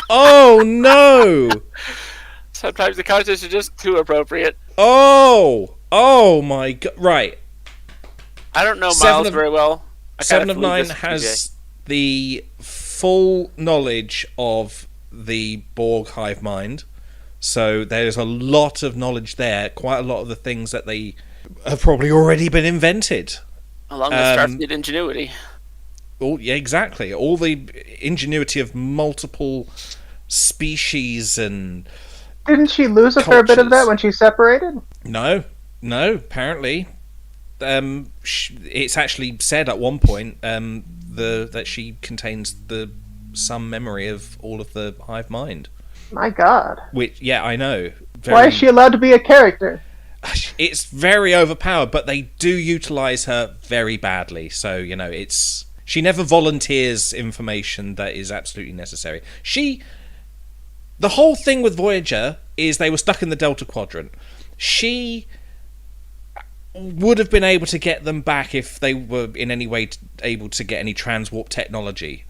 Oh no! Sometimes the contests are just too appropriate. Oh! Oh my god! Right. I don't know Seven Miles of- very well. I kinda 7 of believe 9 this is has the full knowledge of the Borg hive mind. So there's a lot of knowledge there. Quite a lot of the things that they have probably already been invented. TJ. Along with Starfleet ingenuity. Oh, yeah, exactly. All the ingenuity of multiple species and Didn't she lose a fair bit of cultures. that when she separated? No, apparently. It's actually said at one point that she contains some memory of all of the hive mind. My God. Which, yeah, I know. Why is she allowed to be a character? It's very overpowered, but they do utilize her very badly. So, she never volunteers information that is absolutely necessary. The whole thing with Voyager is they were stuck in the Delta Quadrant. She would have been able to get them back if they were in any way able to get any transwarp technology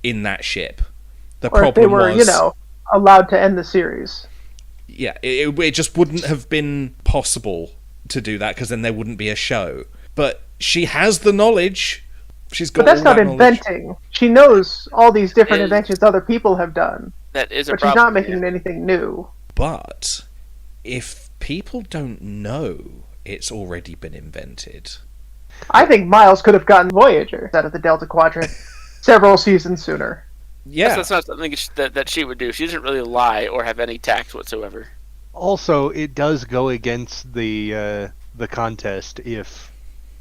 in that ship. The Or if they problem were, was, allowed to end the series. yeah, it just wouldn't have been possible to do that because then there wouldn't be a show. But she has the knowledge. She's got. But that's all not that knowledge. inventing. She knows all these different Is- inventions other people have done. That is a But she's problem. not making anything new. But if people don't know it's already been invented, I think Miles could have gotten Voyager out of the Delta Quadrant several seasons sooner. yeah, That's not something that she would do. She doesn't really lie or have any tact whatsoever. Also, it does go against the contest if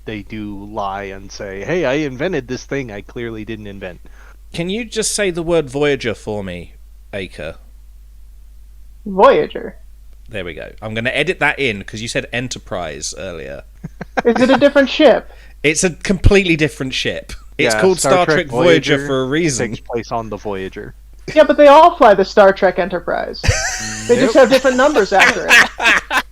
they do lie and say, "Hey, I invented this thing I clearly didn't invent." Can you just say the word Voyager for me, Acre? Voyager. There we go. I'm going to edit that in because you said Enterprise earlier. Is it a different ship? It's a completely different ship. It's Yeah, called Star Trek Voyager for a reason. Takes place on the Voyager. Yeah, but they all fly the Star Trek Enterprise. They just have different numbers after it.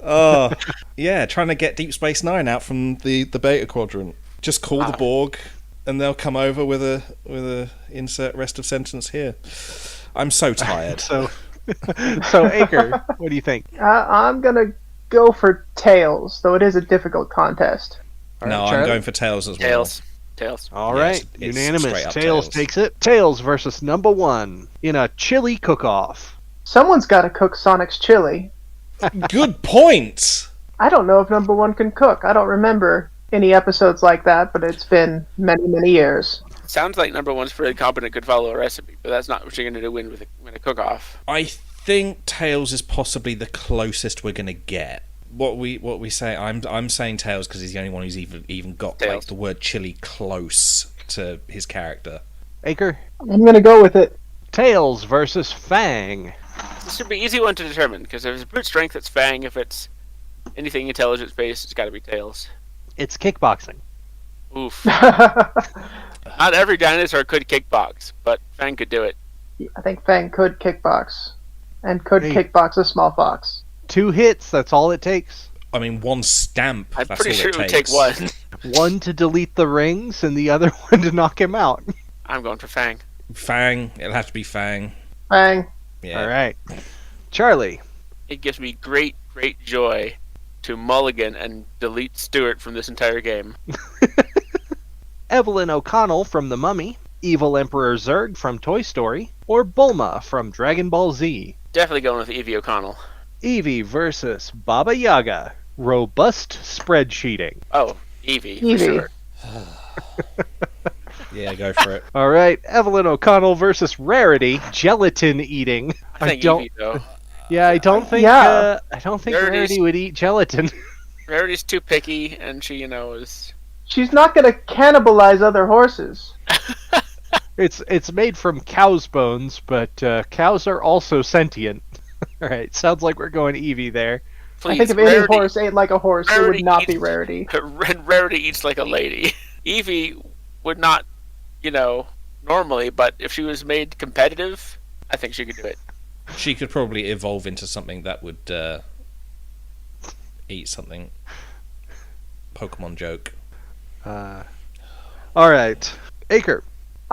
Oh, yeah, trying to get Deep Space Nine out from the Beta Quadrant. Just call the Borg, and they'll come over with a insert rest of sentence here. I'm so tired. So Acre, what do you think? I'm gonna go for Tails, though it is a difficult contest. No, I'm Charlie? going for Tails as well. Tails. All Yeah, right, it's unanimous. straight up Tails Tails. takes it. Tails versus number one in a chili cook-off. Someone's got to cook Sonic's chili. Good point. I don't know if number one can cook. I don't remember any episodes like that, but it's been many, many years. Sounds like number one's pretty competent, could follow a recipe, but that's not what you're going to do win a cook-off. I think Tails is possibly the closest we're going to get. What we say, I'm saying Tails because he's the only one who's even got like Tails. the word chili close to his character. Acre, I'm gonna go with it. Tails versus Fang. This should be an easy one to determine, because if it's brute strength, it's Fang. If it's anything intelligence-based, it's got to be Tails. It's kickboxing. Oof. I Not every dinosaur could kickbox, but Fang could do it. think Fang could kickbox. And could Hey. kickbox a small fox. 2 hits, that's all it takes. I mean, one stamp. I'm that's pretty all sure it it would takes. take one. One to delete the rings and the other one to knock him out. I'm going for Fang. Fang. It'll have to be Fang. Fang. Yeah. All right. Charlie. It gives me great, great joy to mulligan and delete Stuart from this entire game. Evelyn O'Connell from The Mummy, Evil Emperor Zurg from Toy Story, or Bulma from Dragon Ball Z. Definitely going with Evie O'Connell. Eevee versus Baba Yaga, robust spreadsheeting. Oh, Evie, for Evie. sure. Yeah, go for it. All right, Evelyn O'Connell versus Rarity, gelatin eating. I think don't. Evie, though. Yeah, I don't think. Yeah. I don't think Rarity's- Rarity would eat gelatin. Rarity's too picky, and she, is... She's not gonna cannibalize other horses. It's made from cow's bones, but cows are also sentient. All right, sounds like we're going Eevee there. Please, I think if any horse ate like a horse, it Rarity would not be eats- Rarity. Rarity eats like a lady. Evie would not, normally, but if she was made competitive, I think she could do it. She could probably evolve into something that would eat something. Pokemon joke. All right, Acre.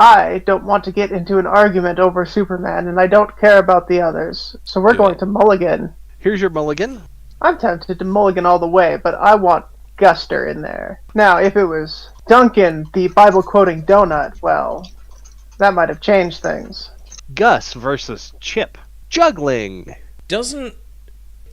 I don't want to get into an argument over Superman, and I don't care about the others. So we're Do going it. to mulligan. Here's your mulligan. I'm tempted to mulligan all the way, but I want Guster in there. Now, if it was Duncan, the Bible quoting donut, well, that might have changed things. Gus versus Chip. Juggling. Doesn't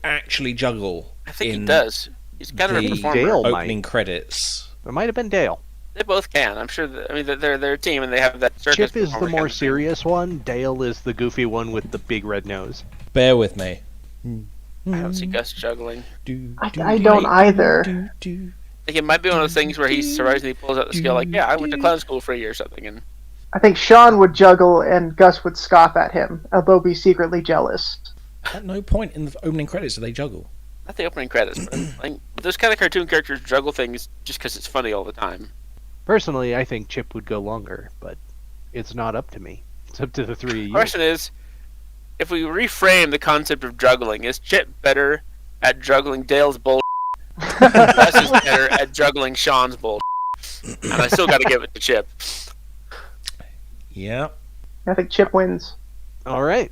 actually juggle I think in he does. He's kind of a the performer. Dale opening credits. It might have been Dale. They both can. I'm sure. I mean, they're a team and they have that circus. Chip is the performer more kind of thing. serious one. Dale is the goofy one with the big red nose. Bear with me. I don't see Gus juggling. I don't either. Like, it might be one of those things where he surprisingly pulls out the skill, like, yeah, I went to clown school for a year or something, and I think Sean would juggle and Gus would scoff at him, although be secretly jealous. At no point in the opening credits do they juggle. not the opening credits, but like, those kind of cartoon characters juggle things just because it's funny all the time. Personally, I think Chip would go longer, but it's not up to me. It's up to the three of The you. question is, if we reframe the concept of juggling, is Chip better at juggling Dale's bull? Gus is better at juggling Sean's bull. And I still got to give it to Chip. Yeah, I think Chip wins. All right.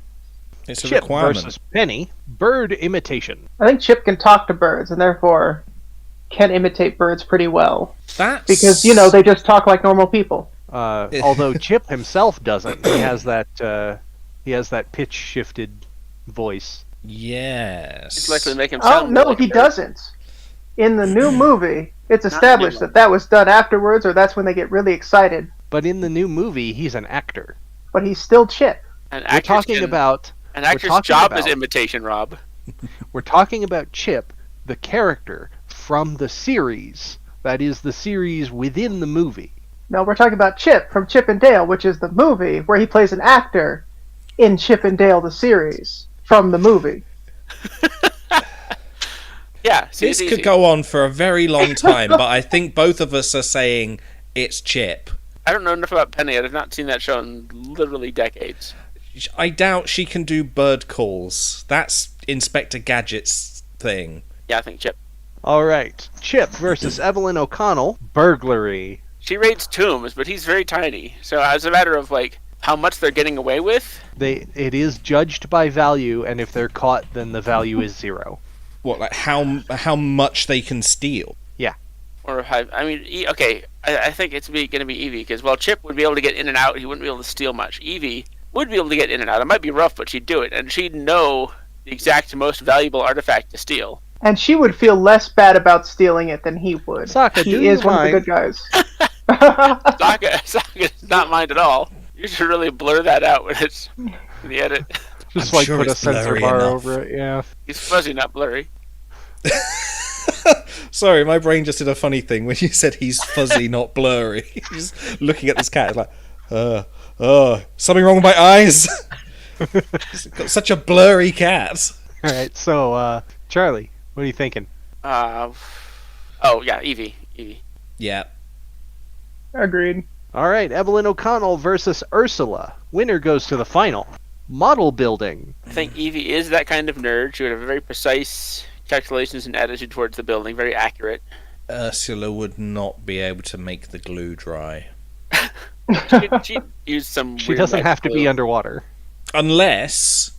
it's a Chip requirement. versus Penny. Bird imitation. I think Chip can talk to birds and therefore can imitate birds pretty well. That's Because, they just talk like normal people. Although Chip himself doesn't. He has that pitch shifted voice. Yes. It's likely to make him Oh, sound no, more like he a bird. doesn't. In the new movie, it's established anymore. that was done afterwards, or that's when they get really excited. But in the new movie, he's an actor. But he's still Chip. An We're actor's talking can- about An actor's talking job is about- imitation, Rob. Chip, the character from the series. That is the series within the movie. No, we're talking about Chip from Chip and Dale, which is the movie where he plays an actor in Chip and Dale, the series, from the movie. Yeah, see, This it's could easy. go on for a very long time, but I think both of us are saying it's Chip. I don't know enough about Penny. I've not seen that show in literally decades. I doubt she can do bird calls. That's Inspector Gadget's thing. Yeah, I think Chip. All right. Chip versus Evelyn O'Connell. Burglary. She raids tombs, but he's very tiny. So as a matter of like how much they're getting away with, It is judged by value, and if they're caught, then the value is 0. What, like how much they can steal? or I think it's going to be Evie because while Chip would be able to get in and out, he wouldn't be able to steal much. Evie would be able to get in and out. It might be rough, but she'd do it, and she'd know the exact most valuable artifact to steal. And she would feel less bad about stealing it than he would. Sokka, do he you is one of the mind? good guys. Sokka is not mind at all. You should really blur that out when it's in the edit. Just I'm like sure put a it's censor blurry bar enough. over it, yeah. He's fuzzy, not blurry. Sorry, my brain just did a funny thing when you said he's fuzzy, not blurry. Just looking at this cat, like, something wrong with my eyes? He's got such a blurry cat. All right, so, Charlie, what are you thinking? Evie. Yeah. Agreed. All right, Evelyn O'Connell versus Ursula. Winner goes to the final. Model building. I think Evie is that kind of nerd. She would have very precise calculations and attitude towards the building, very accurate. Ursula would not be able to make the glue dry. She'd use some. She weird doesn't magic have to be glue. underwater. Unless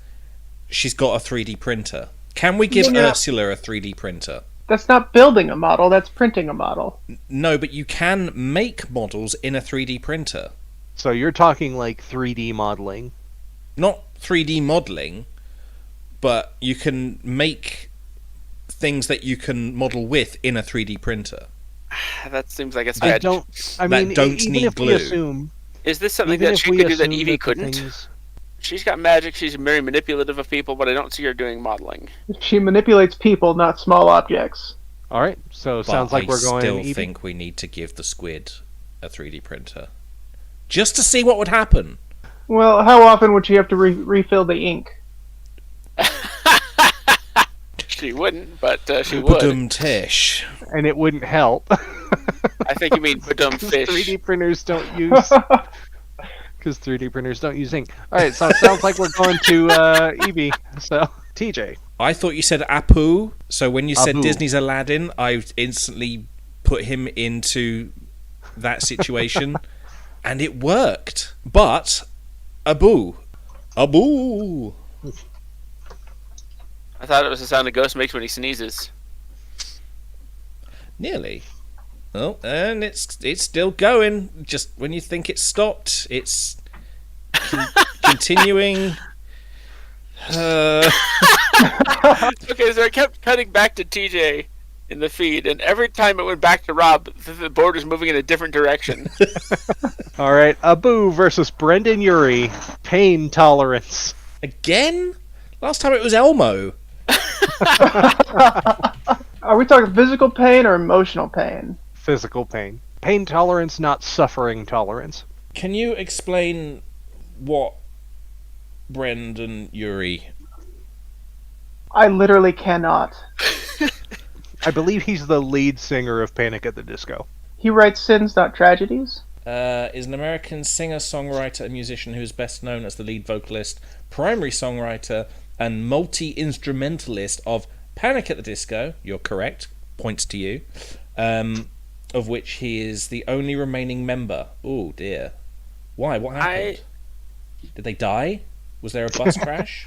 she's got a 3D printer. Can we give Yeah. Ursula a 3D printer? That's not building a model, that's printing a model. No, but you can make models in a 3D printer. So you're talking like 3D modeling. Not 3D modeling, but you can make things that you can model with in a 3D printer. That seems like a I stretch. don't. I That mean, don't even need if glue. we assume, Is this something even that if she we could do that assume Evie the couldn't? things- She's got magic. She's very manipulative of people, but I don't see her doing modeling. She manipulates people, not small objects. All right, so it But sounds like I we're going. still Evie. think we need to give the squid a 3D printer. Just to see what would happen. Well, how often would she have to refill the ink? She wouldn't, but she would. Badum-tish. and it wouldn't help. I think you mean badum fish. 3D printers don't use because 3D printers don't use ink. All right, so it sounds like we're going to Evie. So TJ. I thought you said Apu, so when you said Abu. Disney's Aladdin, I instantly put him into that situation, and it worked. But Abu. I thought it was the sound a ghost makes when he sneezes. Nearly. Oh, and it's still going. Just when you think it's stopped, it's continuing. Okay, so I kept cutting back to TJ in the feed, and every time it went back to Rob, the board was moving in a different direction. All right, Abu versus Brendan Urie. Pain tolerance. Again? Last time it was Elmo. Are we talking physical pain or emotional pain? Physical pain. Pain tolerance, not suffering tolerance. Can you explain what Brendan Urie? I literally cannot. I believe he's the lead singer of Panic at the Disco. He writes sins, not tragedies. Is an American singer, songwriter, and musician who is best known as the lead vocalist, primary songwriter, and multi-instrumentalist of Panic at the Disco. You're correct. Points to you. Of which he is the only remaining member. Oh dear. Why? What happened? Did they die? Was there a bus crash?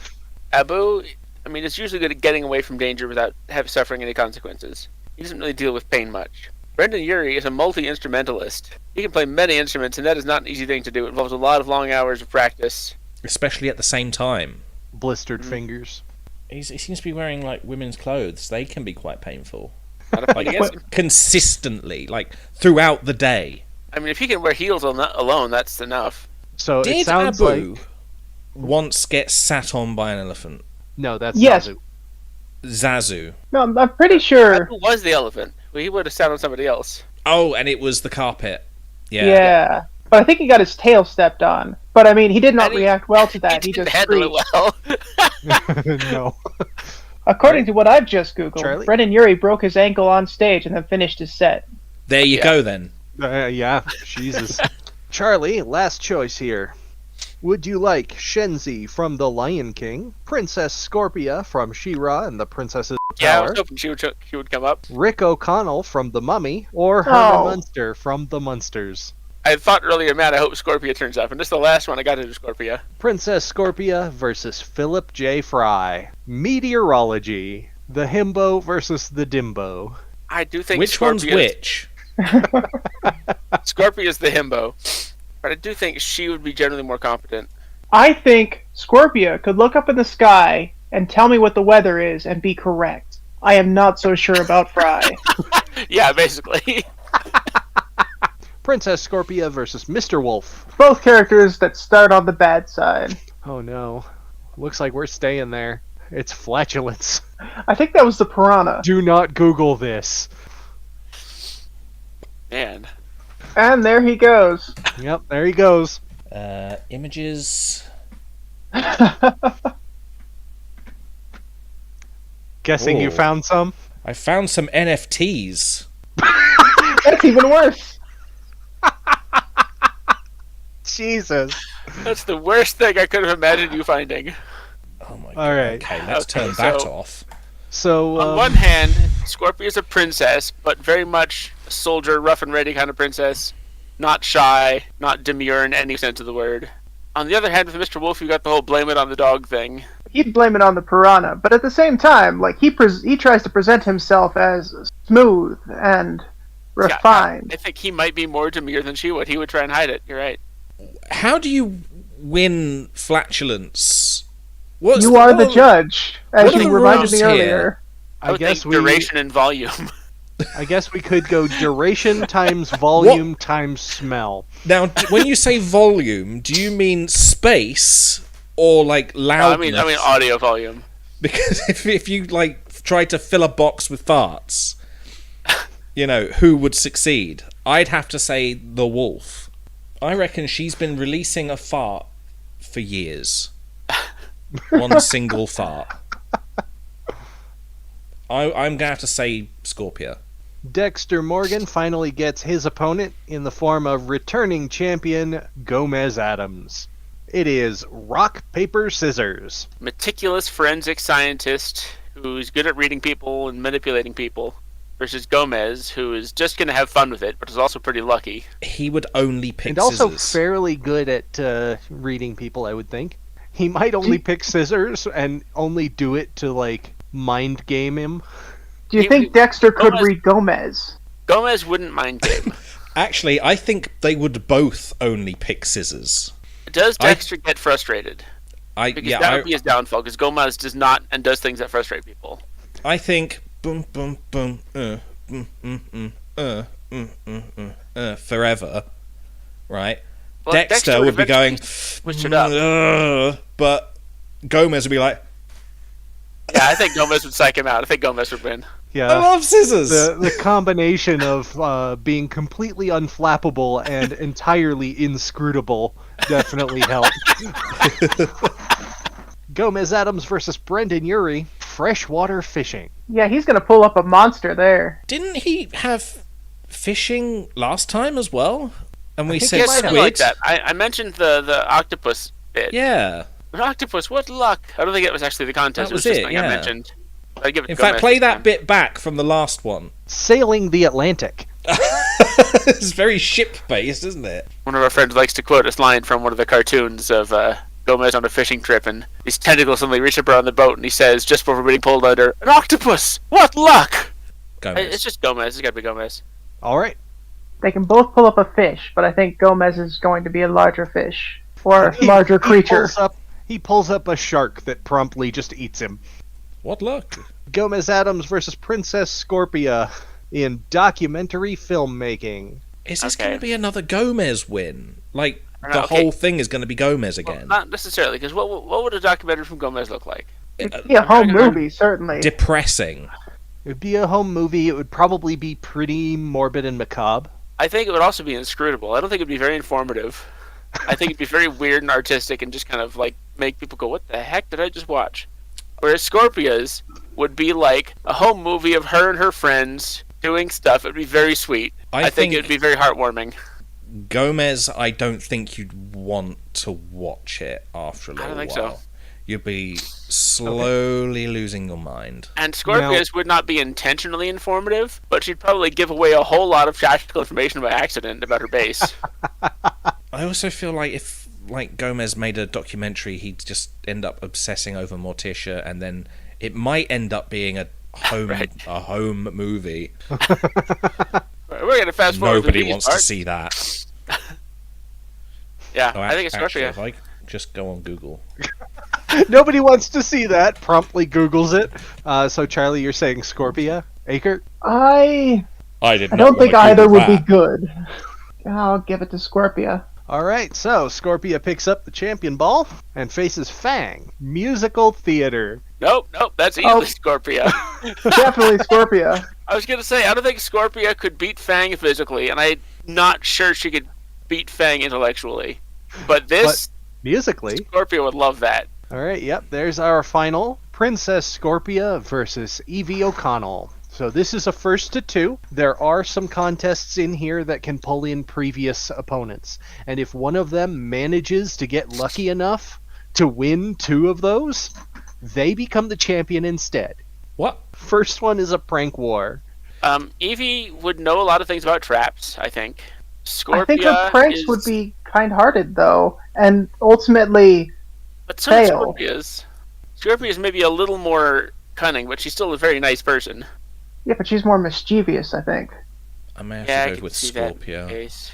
Abu, I mean, it's usually good at getting away from danger without suffering any consequences. He doesn't really deal with pain much. Brendan Urie is a multi-instrumentalist. He can play many instruments, and that is not an easy thing to do. It involves a lot of long hours of practice. Especially at the same time. Blistered fingers. He seems to be wearing, like, women's clothes. They can be quite painful. Not if I guess him. Consistently, like, throughout the day. I mean, if he can wear heels alone, that's enough. So it Did sounds Abu like... once get sat on by an elephant? No, that's Yes. Zazu. Zazu. No, I'm pretty sure. Who was the elephant? Well, he would have sat on somebody else. Oh, and it was the carpet. Yeah. But I think he got his tail stepped on. But I mean, he did not And he- react well to that. He didn't just handle it screeched. well. No. According to what I've just Googled, Charlie? Brendan Urie broke his ankle on stage and then finished his set. There you Yeah. go, then. Yeah, Jesus. Charlie, last choice here. Would you like Shenzi from The Lion King, Princess Scorpia from She-Ra and the Princess's Yeah, I Tower, was hoping she would come up. Rick O'Connell from The Mummy, or Herman Oh. Munster from The Munsters? I thought earlier, man, I hope Scorpia turns up, and this is the last one I got to do Scorpia. Princess Scorpia versus Philip J. Fry. Meteorology. The Himbo versus the Dimbo. I do think Which one's which? Scorpia's the himbo, but I do think she would be generally more competent. I think Scorpia could look up in the sky and tell me what the weather is and be correct. I am not so sure about Fry. Yeah, basically. Princess Scorpia versus Mr. Wolf. Both characters that start on the bad side. Oh no. Looks like we're staying there. It's flatulence. I think that was the piranha. Do not Google this. Man. And there he goes. Yep, there he goes. Images. Guessing you Oh. found some? I found some NFTs. That's even worse. Jesus. That's the worst thing I could have imagined you finding. Oh my god. All right. Okay, let's Okay, turn that so- off. So, On one hand, Scorpia's a princess, but very much a soldier, rough and ready kind of princess. Not shy, not demure in any sense of the word. On the other hand, with Mr. Wolf, you got the whole blame it on the dog thing. He'd blame it on the piranha, but at the same time, like he tries to present himself as smooth and refined. Yeah, I think he might be more demure than she would. He would try and hide it. You're right. How do you win flatulence? What's You are the what- judge, as what are you the reminded rules me here? earlier. I would think duration and volume. I guess we could go duration times volume times smell. Now, when you say volume, do you mean space or like I loudness? mean audio volume. Because if you like try to fill a box with farts, you know, who would succeed? I'd have to say the wolf. I reckon she's been releasing a fart for years. One single fart. I'm gonna have to say Scorpia. Dexter Morgan finally gets his opponent in the form of returning champion Gomez Adams. It is rock, paper, scissors. Meticulous forensic scientist who's good at reading people and manipulating people, versus Gomez, who is just going to have fun with it, but is also pretty lucky. He would only pick And also scissors. fairly good at reading people, I would think. He might only pick scissors and only do it to, like, mind game him. Do you He- think Dexter could Gomez- read Gomez? Gomez wouldn't mind game. Actually, I think they would both only pick scissors. Does Dexter get frustrated? Because that would be his downfall, because Gomez does not and does things that frustrate people. I think boom, boom, boom, forever, right? Well, Dexter would be going, switch it up. but Gomez would be like, Yeah, I think Gomez would psych him out. I think Gomez would win. Yeah. I love scissors. The combination of being completely unflappable and entirely inscrutable definitely helped. Gomez Adams versus Brendan Urie, freshwater fishing. Yeah, he's gonna pull up a monster there. Didn't he have fishing last time as well? And we think said he Yeah, might have. something like squid. that. I mentioned the octopus bit. Yeah. But octopus, what luck! I don't think it was actually the contest. That was just it, something yeah. I mentioned. I'd give it In to fact, Gomez play this that time. bit back from the last one. Sailing the Atlantic. It's very ship-based, isn't it? One of our friends likes to quote this line from one of the cartoons of Gomez on a fishing trip, and these tentacles suddenly reach up around the boat, and he says, just before being pulled under, "An octopus! What luck!" Gomez. It's just Gomez. It's got to be Gomez. All right. They can both pull up a fish, but I think Gomez is going to be a larger fish or larger creature. He pulls up a shark that promptly just eats him. What luck? Gomez Adams versus Princess Scorpia in documentary filmmaking. Is this Okay. going to be another Gomez win? Like, I don't the know, okay. whole thing is going to be Gomez Well, again? not necessarily, because what would a documentary from Gomez look like? It'd be a home movie, certainly. Depressing. It would be a home movie. It would probably be pretty morbid and macabre. I think it would also be inscrutable. I don't think it'd be very informative. I think it'd be very weird and artistic and just kind of like make people go, "What the heck did I just watch?" Whereas Scorpia's would be like a home movie of her and her friends doing stuff. It'd be very sweet. I think it'd be very heartwarming. Gomez, I don't think you'd want to watch it after a little I don't think while. so. You'd be slowly losing your mind. And Scorpia's would not be intentionally informative, but she'd probably give away a whole lot of tactical information by accident about her base. I also feel like if Gomez made a documentary, he'd just end up obsessing over Morticia, and then it might end up being a home Right. a home movie. We're gonna fast forward. Nobody to the wants part. to see that. Yeah, Oh, I think it's actually, Scorpia. if I just go on Google. Nobody wants to see that. Promptly Googles it. So, Charlie, you're saying Scorpia? Acre? I I don't think either would be good. I'll give it to Scorpia. All right, so Scorpia picks up the champion ball and faces Fang. Musical theater. Nope, that's easily Oh. Scorpia. Definitely Scorpia. I was gonna say, I don't think Scorpia could beat Fang physically, and I'm not sure she could beat Fang intellectually. But this, Musically. Scorpia would love that. All right, yep, there's our final. Princess Scorpia versus Evie O'Connell. So this is a first to two. There are some contests in here that can pull in previous opponents. And if one of them manages to get lucky enough to win two of those, they become the champion instead. What? First one is a prank war. Evie would know a lot of things about traps, I think. Scorpia I think her pranks is, would be kind-hearted, though, and ultimately but so is fail. Scorpia's. Scorpia's maybe a little more cunning, but she's still a very nice person. Yeah, but she's more mischievous, I think. I may have Yeah, I to go can with see that Scorpio. case.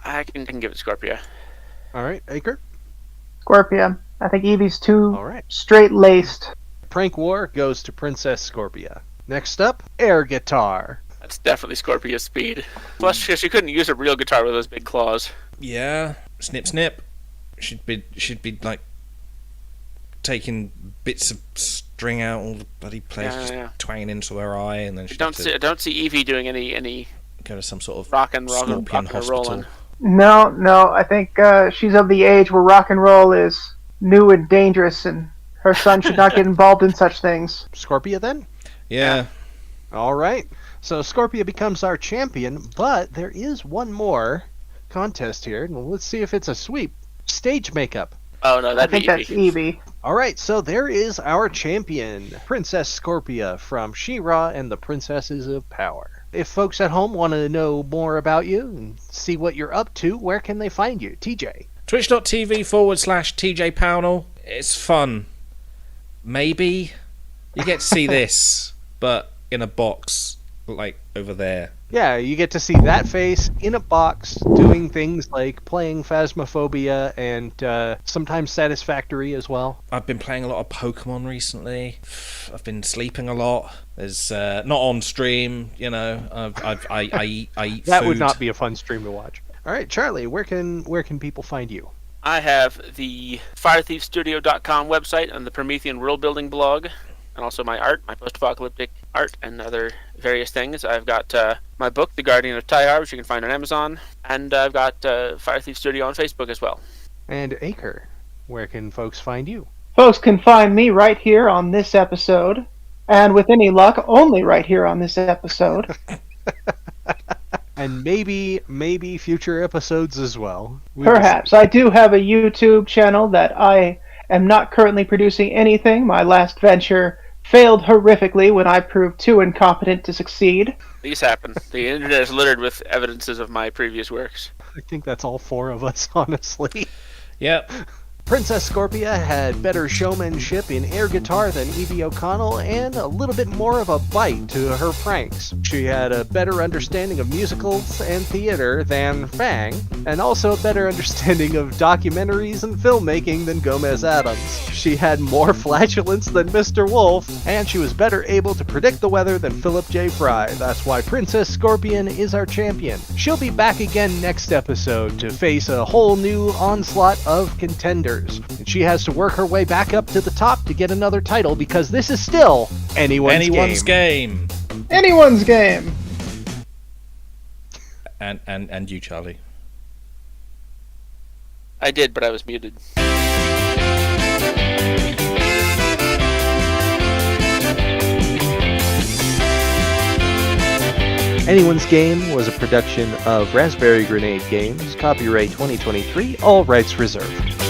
I can give it Scorpia. All right, Acre? Scorpia. I think Evie's too All right. straight-laced. Prank war goes to Princess Scorpia. Next up, air guitar. That's definitely Scorpia's speed. Plus, she couldn't use a real guitar with those big claws. Yeah, snip snip. She'd be like taking bits of string out all the bloody place, Yeah, just yeah. twanging into her eye, and then I she'd don't have see, to I don't see Evie doing any go to some sort of rock and roll, scorpion rock and hospital. rolling. No, I think she's of the age where rock and roll is new and dangerous, and her son should not get involved in such things. Scorpia then? Yeah. All right. So Scorpia becomes our champion, but there is one more contest here. Well, let's see if it's a sweep. Stage makeup. Oh no, I that'd think be that's Evie. Evie. All right, so there is our champion, Princess Scorpia from She-Ra and the Princesses of Power. If folks at home want to know more about you and see what you're up to, where can they find you? TJ. Twitch.tv/TJ Pownall. It's fun. Maybe you get to see this, but in a box like over there. Yeah, you get to see that face in a box doing things like playing Phasmophobia and sometimes Satisfactory as well. I've been playing a lot of Pokemon recently. I've been sleeping a lot. There's not on stream, you know. I eat That food. would not be a fun stream to watch. All right, Charlie, where can people find you? I have the firethiefstudio.com website and the Promethean world building blog, and also my art, my post-apocalyptic art, and other various things. I've got my book, The Guardian of Tyhar, which you can find on Amazon, and I've got Fire Thief Studio on Facebook as well. And Acre, where can folks find you? Folks can find me right here on this episode, and with any luck, only right here on this episode. And maybe future episodes as well. Perhaps. I do have a YouTube channel that I am not currently producing anything. My last venture failed horrifically when I proved too incompetent to succeed. These happen. The internet is littered with evidences of my previous works. I think that's all four of us, honestly. Yep. Princess Scorpia had better showmanship in air guitar than Evie O'Connell and a little bit more of a bite to her pranks. She had a better understanding of musicals and theater than Fang, and also a better understanding of documentaries and filmmaking than Gomez Adams. She had more flatulence than Mr. Wolf, and she was better able to predict the weather than Philip J. Fry. That's why Princess Scorpion is our champion. She'll be back again next episode to face a whole new onslaught of contenders. And she has to work her way back up to the top to get another title because this is still anyone's game. Anyone's game. And you, Charlie. I did, but I was muted. Anyone's Game was a production of Raspberry Grenade Games, copyright 2023, all rights reserved.